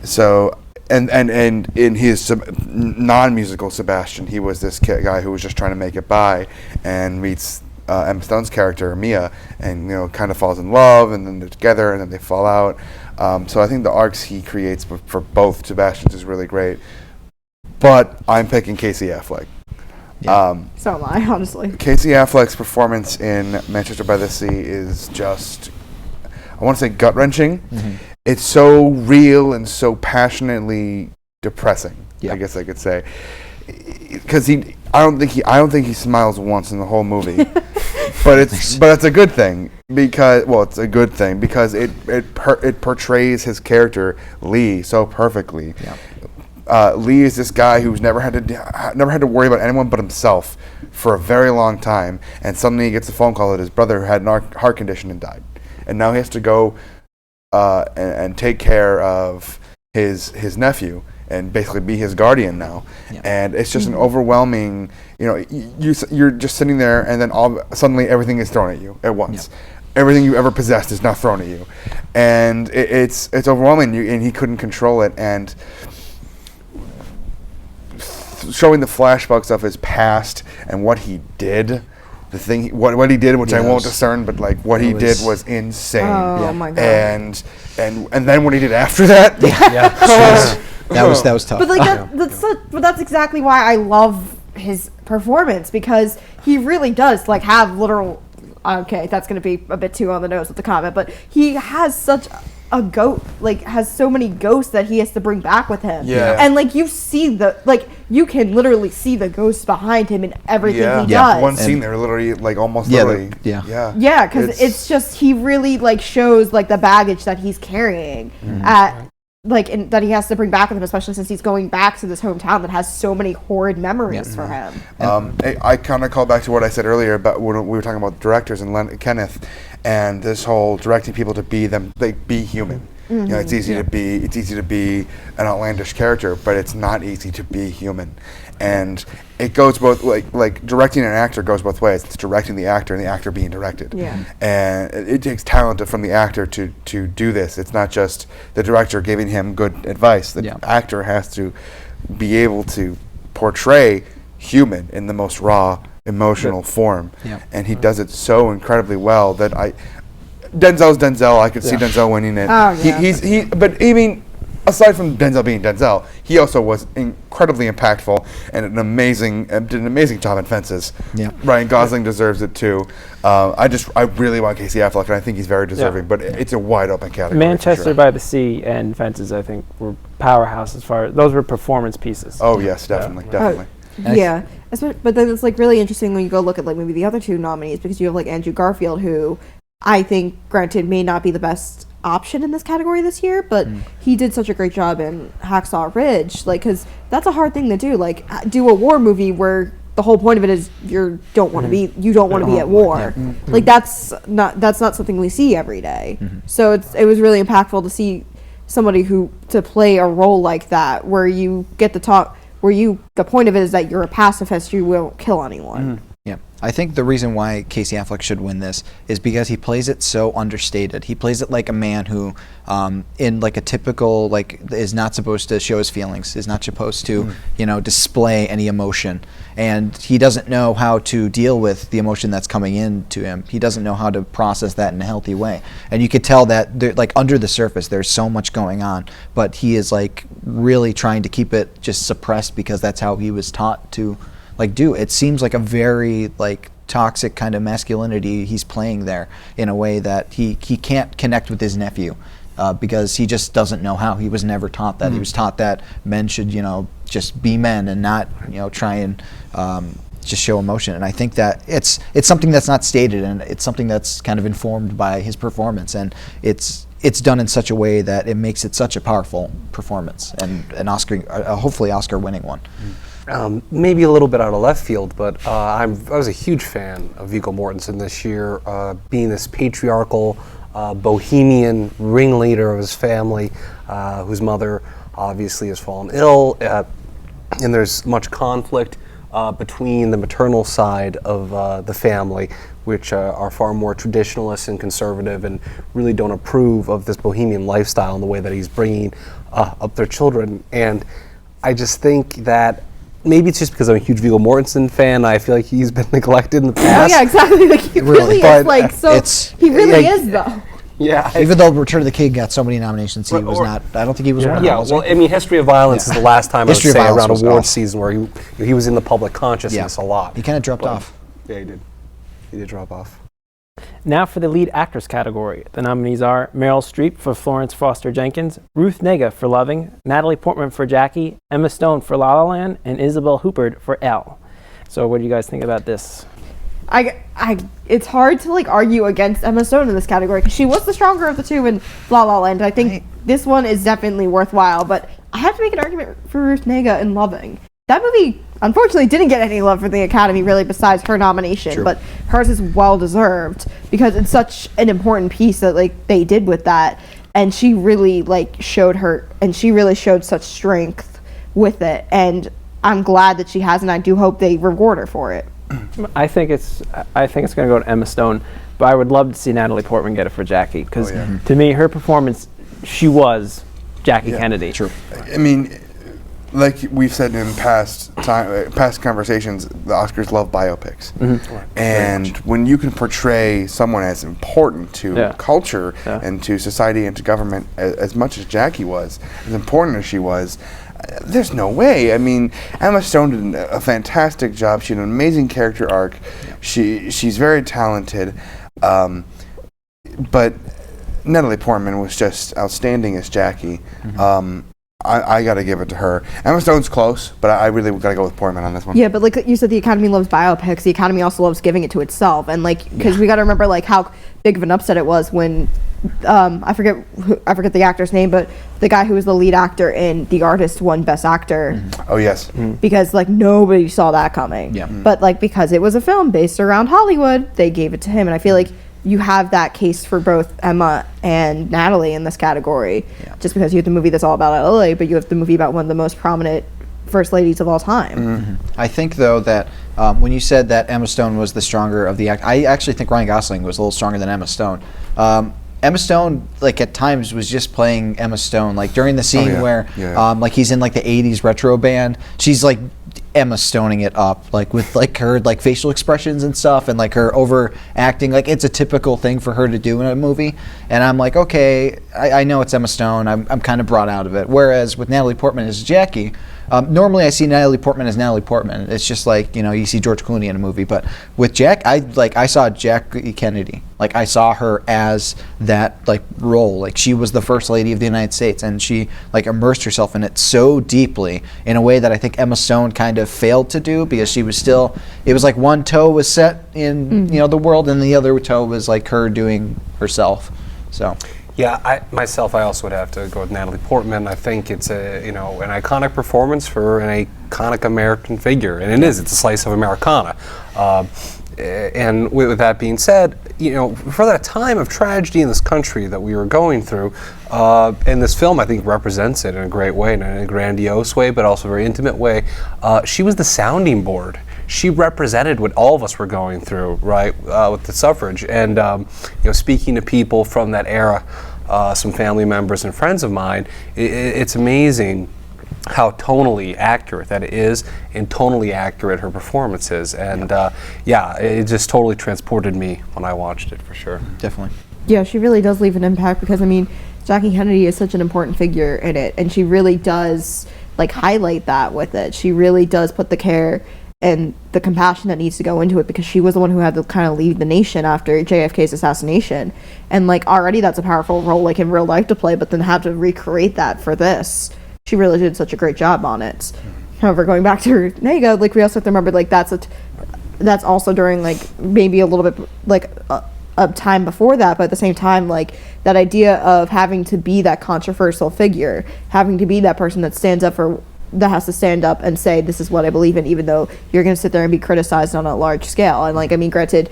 so. And in his non-musical Sebastian, he was this guy who was just trying to make it by, and meets Emma Stone's character Mia, and kind of falls in love, and then they're together, and then they fall out. So I think the arcs he creates for both Sebastians is really great. But I'm picking Casey Affleck. Yeah. So am I, honestly. Casey Affleck's performance in Manchester by the Sea is just, I want to say, gut-wrenching. Mm-hmm. It's so real and so passionately depressing. I guess I could say, because I don't think he smiles once in the whole movie, but it's a good thing because it portrays his character Lee so perfectly. Yeah. Lee is this guy who's never had to worry about anyone but himself for a very long time, and suddenly he gets a phone call that his brother had an heart condition and died, and now he has to go and take care of his nephew and basically be his guardian now. Yeah. And it's just an overwhelming, you're just sitting there, and then suddenly everything is thrown at you at once. Yeah. Everything you ever possessed is now thrown at you, and it's overwhelming. And he couldn't control it, and showing the flashbacks of his past and what he did. the thing, what he did, which I won't Yes. discern, but like what he did was- was insane. Oh my God. And then what he did after that, That was tough. But like that's exactly why I love his performance, because he really does like have literal. Okay, that's going to be a bit too on the nose with the comment, but he has such a has so many ghosts that he has to bring back with him. Yeah. And like you see you can literally see the ghosts behind him in everything he Yeah. does. One scene they're literally like almost Yeah, literally. yeah. Yeah, because it's just he really like shows like the baggage that he's carrying at that he has to bring back with him, especially since he's going back to this hometown that has so many horrid memories for him. I kind of call back to what I said earlier about when we were talking about directors and Kenneth, and this whole directing people to be them, like be human. You know, it's easy to be an outlandish character, but it's not easy to be human. And it goes both like directing an actor goes both ways. It's directing the actor and the actor being directed. Yeah. And it takes talent from the actor to do this. It's not just the director giving him good advice. The actor has to be able to portray human in the most raw emotional form. Yeah. And he does it so incredibly well that Denzel's Denzel. I could see Denzel winning it. Oh, yeah. But I mean, aside from Denzel being Denzel, he also was incredibly impactful and did an amazing job in Fences. Yeah. Ryan Gosling deserves it too. I really want Casey Affleck, and I think he's very deserving. But it's a wide open category. Manchester by the Sea and Fences, I think, were powerhouse as far as those were performance pieces. Oh yes, definitely. Yeah, but then it's like really interesting when you go look at like maybe the other two nominees, because you have like Andrew Garfield, who I think, granted, may not be the best option in this category this year, but he did such a great job in Hacksaw Ridge, like, because that's a hard thing to do, like do a war movie where the whole point of it is you don't want to be at war. Like that's not something we see every day. So it was really impactful to see somebody to play a role like that, where you get to talk, the point of it is that you're a pacifist, you won't kill anyone. Yeah, I think the reason why Casey Affleck should win this is because he plays it so understated. He plays it like a man who, in like a typical, like, is not supposed to show his feelings, is not supposed to, display any emotion. And he doesn't know how to deal with the emotion that's coming in to him. He doesn't know how to process that in a healthy way. And you could tell that, like, under the surface, there's so much going on, but he is, like, really trying to keep it just suppressed because that's how he was taught to do. It seems like a very toxic kind of masculinity he's playing there, in a way that he can't connect with his nephew because he just doesn't know how. He was never taught that. He was taught that men should just be men and not try and just show emotion. And I think that it's something that's not stated, and it's something that's kind of informed by his performance, and it's done in such a way that it makes it such a powerful performance, and an Oscar, hopefully Oscar winning one. Maybe a little bit out of left field, but I was a huge fan of Viggo Mortensen this year, being this patriarchal, bohemian ringleader of his family, whose mother obviously has fallen ill, and there's much conflict between the maternal side of the family, which are far more traditionalist and conservative and really don't approve of this bohemian lifestyle and the way that he's bringing up their children. And I just think that maybe it's just because I'm a huge Viggo Mortensen fan. I feel like he's been neglected in the past. Oh yeah, exactly. Like he really is. Like so, he really is though. Yeah. Even though Return of the King got so many nominations, he was not. I don't think he was one of them. Yeah. Well, I mean, History of Violence is the last time History of I would say Violence around was awards off. season where he was in the public consciousness a lot. He kind of dropped off. Yeah, he did. He did drop off. Now for the lead actress category. The nominees are Meryl Streep for Florence Foster Jenkins, Ruth Negga for Loving, Natalie Portman for Jackie, Emma Stone for La La Land, and Isabel Huppert for Elle. So what do you guys think about this? It's hard to argue against Emma Stone in this category because she was the stronger of the two in La La Land. I think this one is definitely worthwhile, but I have to make an argument for Ruth Negga in Loving. That movie, unfortunately, didn't get any love from the Academy, really, besides her nomination. True. But hers is well-deserved because it's such an important piece that, they did with that. And she really, showed such strength with it. And I'm glad that she has, and I do hope they reward her for it. I think it's going to go to Emma Stone, but I would love to see Natalie Portman get it for Jackie, because to me, her performance, she was Jackie Kennedy. True. I mean, like we've said in past conversations, the Oscars love biopics, and when you can portray someone as important to culture and to society and to government as much as Jackie was, as important as she was, there's no way. I mean, Emma Stone did a fantastic job. She had an amazing character arc. She's very talented, but Natalie Portman was just outstanding as Jackie. I got to give it to her. Emma Stone's close, but I really got to go with Portman on this one. Yeah, but like you said, the Academy loves biopics. The Academy also loves giving it to itself, and like because we got to remember like how big of an upset it was when I forget the actor's name, but the guy who was the lead actor in The Artist won Best Actor. Oh yes, because like nobody saw that coming. Yeah. But like because it was a film based around Hollywood, they gave it to him, and I feel like you have that case for both Emma and Natalie in this category, just because you have the movie that's all about LA, but you have the movie about one of the most prominent first ladies of all time. I think though that when you said that Emma Stone was the stronger of the act, I actually think Ryan Gosling was a little stronger than Emma Stone. Emma Stone, like at times, was just playing Emma Stone. Like during the scene where, like he's in like the '80s retro band, she's like Emma Stoning it up, like with like her like facial expressions and stuff, and like her overacting. Like it's a typical thing for her to do in a movie. And I'm like, okay, I know it's Emma Stone. I'm kind of brought out of it. Whereas with Natalie Portman as Jackie, normally I see Natalie Portman as Natalie Portman. It's just like, you know, you see George Clooney in a movie. But with Jack, I saw Jackie Kennedy. Like I saw her as that like role. Like she was the first lady of the United States, and she like immersed herself in it so deeply in a way that I think Emma Stone kind of failed to do, because she was still, it was like one toe was set in you know the world, and the other toe was like her doing herself. So yeah, I also would have to go with Natalie Portman. I think it's an iconic performance for an iconic American figure, and it's a slice of Americana. And with that being said, for that time of tragedy in this country that we were going through, and this film I think represents it in a great way, in a grandiose way, but also a very intimate way. She was the sounding board. She represented what all of us were going through, right, with the suffrage. And speaking to people from that era, some family members and friends of mine, it's amazing how tonally accurate that it is, and tonally accurate her performance is. And it just totally transported me when I watched it, for sure. Definitely. Yeah, she really does leave an impact, because I mean, Jackie Kennedy is such an important figure in it, and she really does like highlight that with it. She really does put the care and the compassion that needs to go into it, because she was the one who had to kind of lead the nation after JFK's assassination. And like already that's a powerful role like in real life to play, but then have to recreate that for this. She really did such a great job on it. However, going back to her Nega, like we also have to remember like that's also during like maybe a little bit like a time before that, but at the same time like that idea of having to be that controversial figure, having to be that person that has to stand up and say this is what I believe in, even though you're going to sit there and be criticized on a large scale. And like I mean, granted,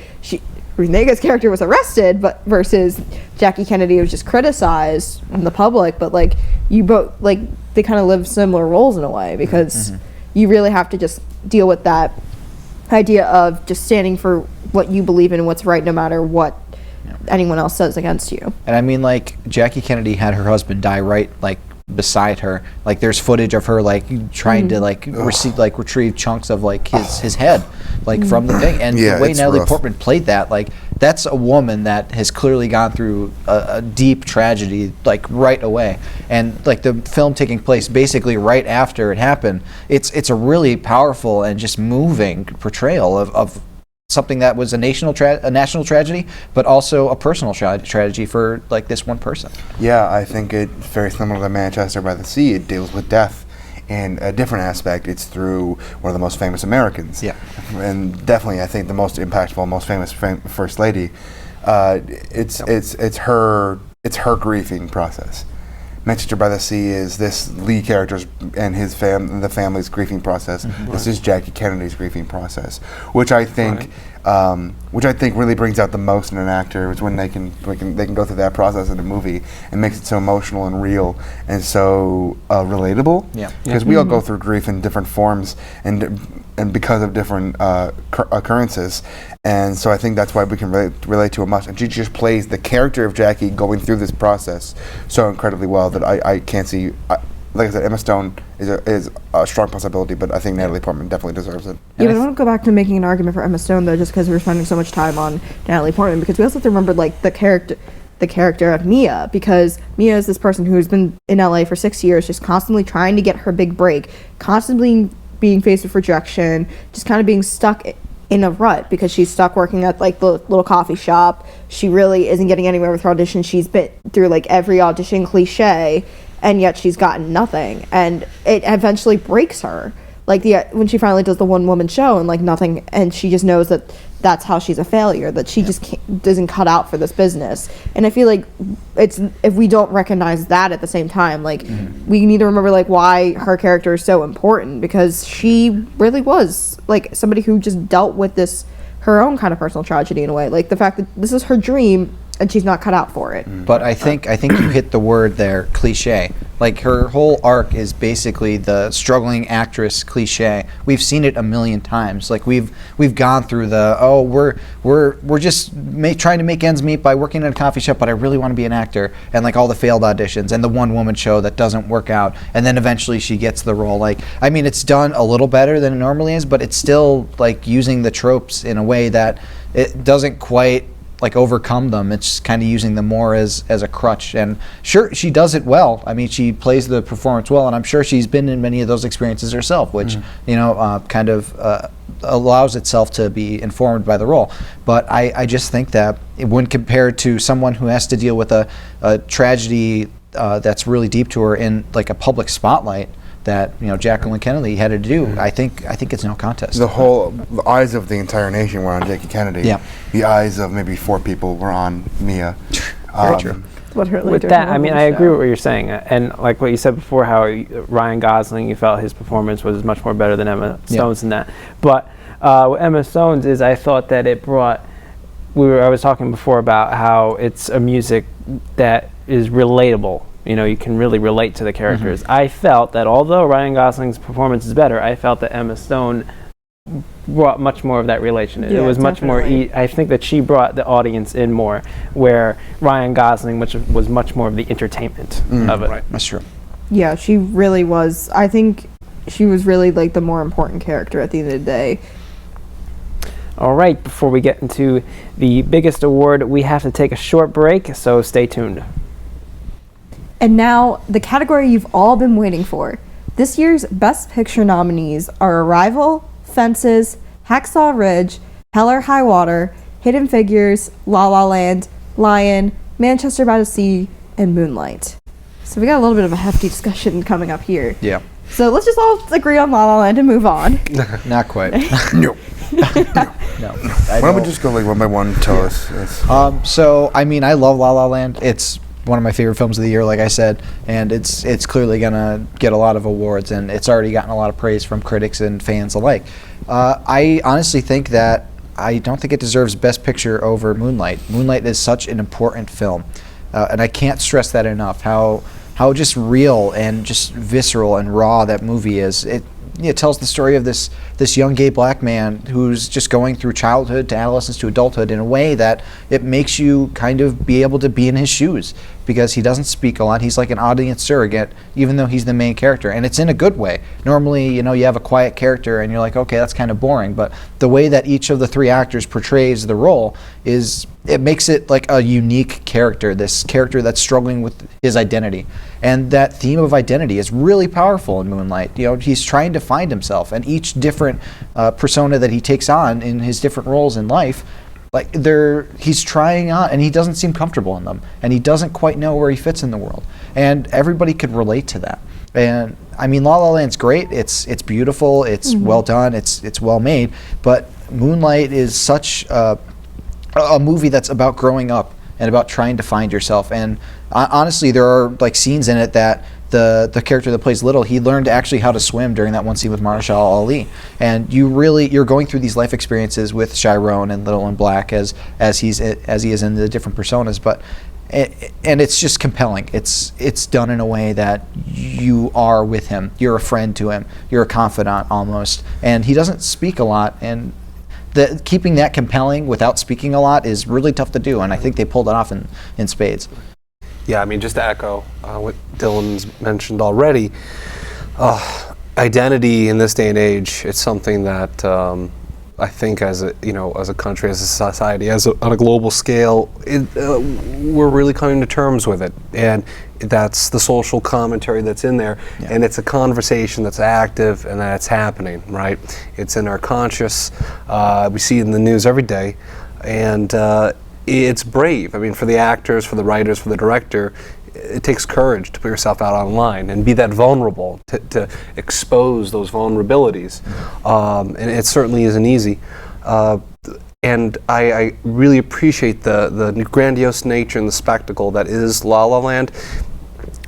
Ruth Nega's character was arrested, but versus Jackie Kennedy was just criticized in the public. But like you both, like they kind of live similar roles in a way, because you really have to just deal with that idea of just standing for what you believe in and what's right, no matter what anyone else says against you. And I mean, like Jackie Kennedy had her husband die right like beside her. Like there's footage of her like trying to like retrieve chunks of like his head like from the thing. And the way Natalie Portman played that, like that's a woman that has clearly gone through a deep tragedy like right away. And like the film taking place basically right after it happened, it's a really powerful and just moving portrayal of something that was a national tragedy, but also a personal tragedy for like this one person. Yeah, I think it's very similar to Manchester by the Sea. It deals with death in a different aspect. It's through one of the most famous Americans. Yeah, and definitely I think the most impactful, most famous First Lady. It's her grieving process. Manchester by the Sea is this lead character's and the family's grieving process. This is Jackie Kennedy's grieving process, which I think really brings out the most in an actor. Is when they can go through that process in a movie and makes it so emotional and real and so relatable. Yeah, because we all go through grief in different forms and because of different occurrences. And so I think that's why we can relate to it much. And she just plays the character of Jackie going through this process so incredibly well that I can't see like I said, Emma Stone is a strong possibility, but I think Natalie Portman definitely deserves it. Yeah, but I want to go back to making an argument for Emma Stone though, just because we're spending so much time on Natalie Portman, because we also have to remember like the character of Mia, because Mia is this person who's been in LA for 6 years, just constantly trying to get her big break, constantly being faced with rejection, just kind of being stuck in a rut because she's stuck working at like the little coffee shop. She really isn't getting anywhere with her audition. She's been through like every audition cliche, and yet she's gotten nothing, and it eventually breaks her. Like when she finally does the one-woman show and like nothing, and she just knows that that's how she's a failure, that she just doesn't cut out for this business. And I feel like it's, if we don't recognize that at the same time, like we need to remember like why her character is so important, because she really was like somebody who just dealt with this, her own kind of personal tragedy in a way, like the fact that this is her dream and she's not cut out for it. But I think you hit the word there, cliche. Like her whole arc is basically the struggling actress cliche. We've seen it a million times. Like we've gone through the we're just trying to make ends meet by working in a coffee shop, but I really want to be an actor, and like all the failed auditions and the one woman show that doesn't work out, and then eventually she gets the role. Like I mean, it's done a little better than it normally is, but it's still like using the tropes in a way that it doesn't quite like overcome them. It's kind of using them more as a crutch, and sure, she does it well. I mean, she plays the performance well, and I'm sure she's been in many of those experiences herself, which kind of allows itself to be informed by the role. But I just think that when compared to someone who has to deal with a tragedy that's really deep to her in like a public spotlight that Jacqueline Kennedy had to do, I think it's no contest. The eyes of the entire nation were on Jackie Kennedy. Yeah. The eyes of maybe 4 people were on Mia. Very true. What her, like, With that, I mean, I agree with what you're saying, and like what you said before, how Ryan Gosling, you felt his performance was much more better than Emma Stone's in that. But with Emma Stone's is, I thought that it brought. I was talking before about how it's a music that is relatable. You can really relate to the characters. I felt that although Ryan Gosling's performance is better, I felt that Emma Stone brought much more of that relation. It was much more. I think that she brought the audience in more, where Ryan Gosling, which was much more of the entertainment of it. Right. That's true. Yeah, she really was. I think she was really like the more important character at the end of the day. All right, before we get into the biggest award, we have to take a short break, so stay tuned. And now, the category you've all been waiting for. This year's Best Picture nominees are Arrival, Fences, Hacksaw Ridge, Hell or High Water, Hidden Figures, La La Land, Lion, Manchester by the Sea, and Moonlight. So we got a little bit of a hefty discussion coming up here. Yeah. So let's just all agree on La La Land and move on. Not quite. No. No. Why don't we just go like one by one? Tell us. Yes. So I mean, I love La La Land. It's one of my favorite films of the year, like I said, and it's clearly gonna get a lot of awards, and it's already gotten a lot of praise from critics and fans alike. I honestly think that I don't think it deserves Best Picture over Moonlight. Moonlight is such an important film, and I can't stress that enough. How just real and just visceral and raw that movie is. It tells the story of this young gay black man who's just going through childhood to adolescence to adulthood in a way that it makes you kind of be able to be in his shoes, because he doesn't speak a lot. He's like an audience surrogate, even though he's the main character, and it's in a good way. Normally, you have a quiet character and you're like, okay, that's kind of boring, but the way that each of the 3 actors portrays the role it makes it like a unique character, this character that's struggling with his identity. And that theme of identity is really powerful in Moonlight. He's trying to find himself, and each different persona that he takes on in his different roles in life, like he's trying on, and he doesn't seem comfortable in them, and he doesn't quite know where he fits in the world. And everybody could relate to that. And I mean, La La Land's great. It's beautiful. It's well done. It's well made. But Moonlight is such a movie that's about growing up and about trying to find yourself. And honestly, there are like scenes in it that the character that plays Little, he learned actually how to swim during that one scene with Marshall Ali. And you're going through these life experiences with Chiron and Little and Black as he is in the different personas. But and it's just compelling. It's done in a way that you are with him. You're a friend to him. You're a confidant almost. And he doesn't speak a lot, and keeping that compelling without speaking a lot is really tough to do, and I think they pulled it off in spades. Yeah, I mean, just to echo what Dylan's mentioned already, identity in this day and age, it's something that I think as a country, as a society, on a global scale, we're really coming to terms with it. And that's the social commentary that's in there. Yeah. And it's a conversation that's active and that's happening, right? It's in our conscious. We see it in the news every day. And it's brave. I mean, for the actors, for the writers, for the director, it takes courage to put yourself out online and be that vulnerable, to expose those vulnerabilities. And it certainly isn't easy. And I really appreciate the grandiose nature and the spectacle that is La La Land.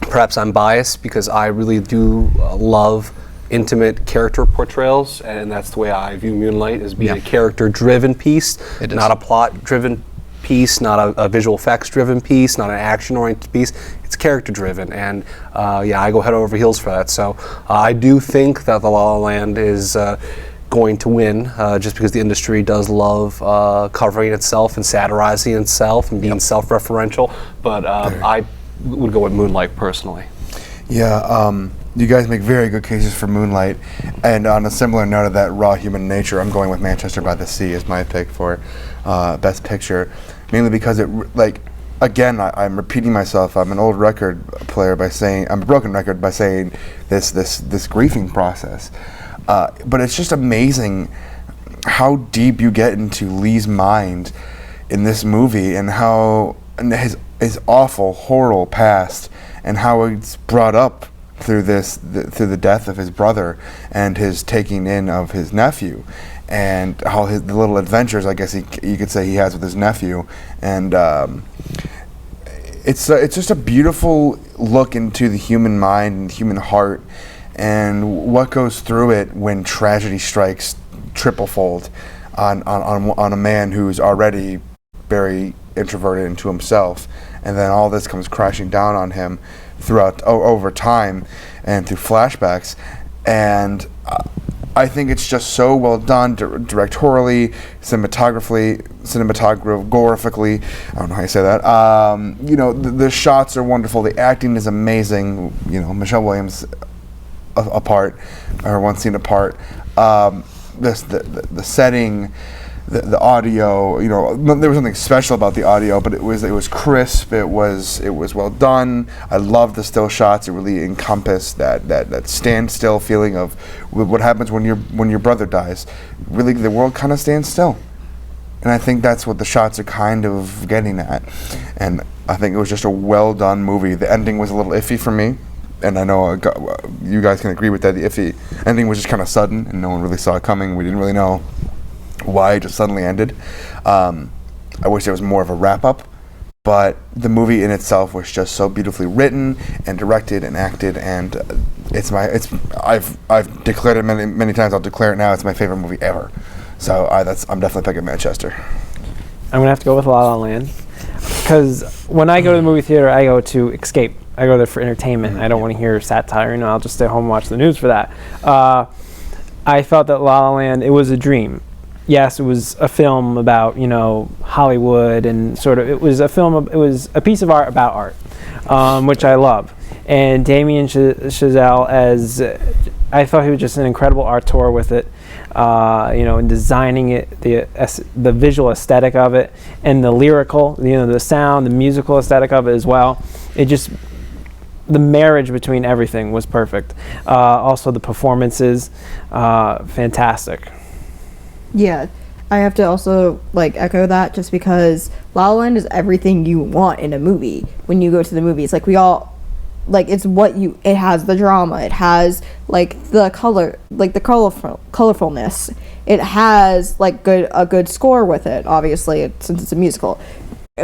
Perhaps I'm biased because I really do love intimate character portrayals, and that's the way I view Moonlight, as being a character-driven piece, not a plot-driven piece, not a visual effects-driven piece, not an action-oriented piece. It's character-driven, and I go head over heels for that. So I do think that the La La Land is going to win, just because the industry does love covering itself and satirizing itself and being self-referential. But I would go with Moonlight personally. Yeah, you guys make very good cases for Moonlight, and on a similar note of that raw human nature, I'm going with Manchester by the Sea as my pick for Best Picture, mainly because again, I'm repeating myself. I'm an old record player by saying, I'm a broken record by saying this grieving process, but it's just amazing how deep you get into Lee's mind in this movie, and how his awful, horrible past, and how it's brought up through through the death of his brother and his taking in of his nephew, and how the little adventures, I guess you could say, he has with his nephew, and it's just a beautiful look into the human mind and human heart, and what goes through it when tragedy strikes triplefold on a man who's already very introverted into himself, and then all this comes crashing down on him throughout over time and through flashbacks. And I think it's just so well done, directorially, cinematographically. I don't know how you say that. The shots are wonderful. The acting is amazing. Michelle Williams apart, or one scene apart. The setting. The audio, there was something special about the audio, but it was crisp. It was well done. I love the still shots. It really encompassed that standstill feeling of what happens when your brother dies. Really, the world kind of stands still, and I think that's what the shots are kind of getting at. And I think it was just a well done movie. The ending was a little iffy for me, and I know you guys can agree with that. The iffy ending was just kind of sudden, and no one really saw it coming. We didn't really know why it just suddenly ended. I wish there was more of a wrap-up, but the movie in itself was just so beautifully written and directed and acted, and I've declared it many times. I'll declare it now. It's my favorite movie ever. So I'm definitely picking Manchester. I'm gonna have to go with La La Land, because when I go to the movie theater, I go to escape. I go there for entertainment. I don't want to hear satire, I'll just stay home and watch the news for that. I felt that La La Land, it was a dream. Yes, it was a film about, Hollywood, and it was a piece of art about art, which I love. And Damien Chazelle, I thought he was just an incredible auteur with it, in designing it, the visual aesthetic of it, and the lyrical, the sound, the musical aesthetic of it as well. The marriage between everything was perfect. Also, the performances, fantastic. Yeah, I have to also echo that, just because La La Land is everything you want in a movie. When you go to the movies, it has the drama, it has the color, the colorfulness, it has a good score with it, obviously, since it's a musical,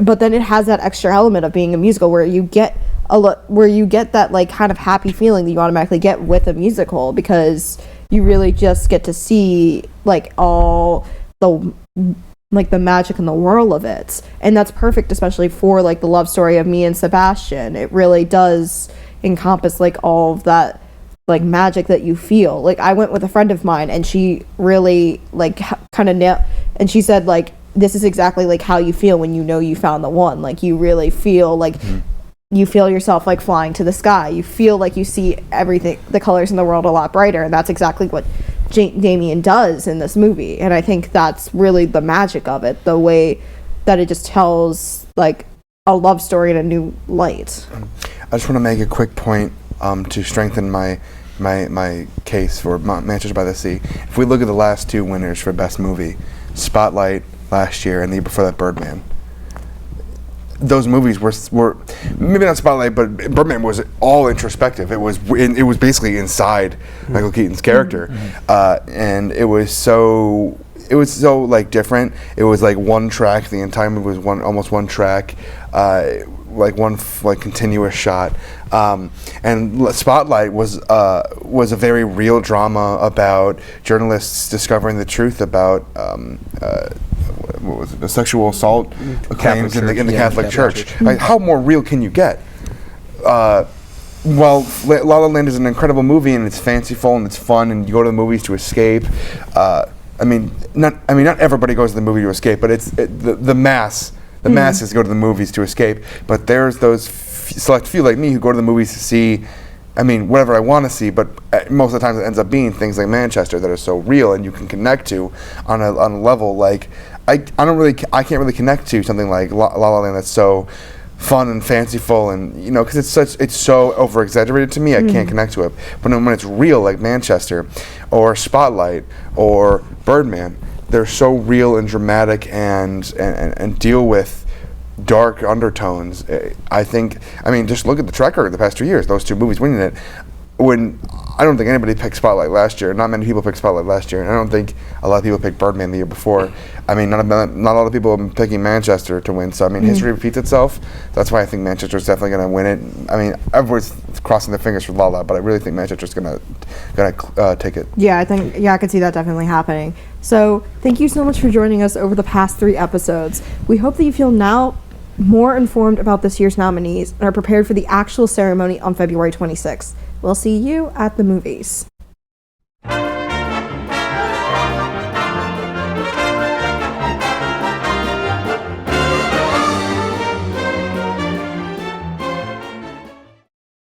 but then it has that extra element of being a musical where you get that kind of happy feeling that you automatically get with a musical, because you really just get to see all the magic and the whirl of it, and that's perfect, especially for the love story of me and Sebastian. It really does encompass all of that magic that you feel. I went with a friend of mine, and she really kind of nailed, and she said this is exactly how you feel when you know you found the one. You really feel you feel yourself like flying to the sky. You feel like you see everything, the colors in the world a lot brighter, and that's exactly what Damien does in this movie. And I think that's really the magic of it, the way that it just tells like a love story in a new light. I just want to make a quick point to strengthen my case for Manchester by the Sea. If we look at the last two winners for Best Movie, Spotlight last year and the year before that Birdman, those movies were maybe not Spotlight, but Birdman was all introspective. It was basically inside Michael Keaton's character, and it was so like different. It was like one track. The entire movie was almost one track, like one continuous shot. And Spotlight was a very real drama about journalists discovering the truth about what was it, the sexual assault claims in the Catholic Church. Like, how more real can you get? Well, La La Land is an incredible movie, and it's fanciful and it's fun, and you go to the movies to escape. Not everybody goes to the movie to escape, but the mass. The masses go to the movies to escape, but there's those select few like me who go to the movies to see, whatever I want to see, but most of the time it ends up being things like Manchester that are so real and you can connect to on a level like I can't really connect to something like La La Land that's so fun and fanciful, and because it's so over exaggerated to me, I can't connect to it. But when it's real, like Manchester or Spotlight or Birdman, they're so real and dramatic and deal with dark undertones. I think, just look at the track record the past 2 years, those two movies winning it. When I don't think anybody picked Spotlight last year. Not many people picked Spotlight last year, and I don't think a lot of people picked Birdman the year before. Not a lot of people have been picking Manchester to win. So history repeats itself. That's why I think Manchester's definitely going to win it. Everyone's crossing their fingers for La La, but I really think Manchester's going to take it. Yeah, I could see that definitely happening. So thank you so much for joining us over the past 3 episodes. We hope that you feel now more informed about this year's nominees and are prepared for the actual ceremony on February 26th. We'll see you at the movies.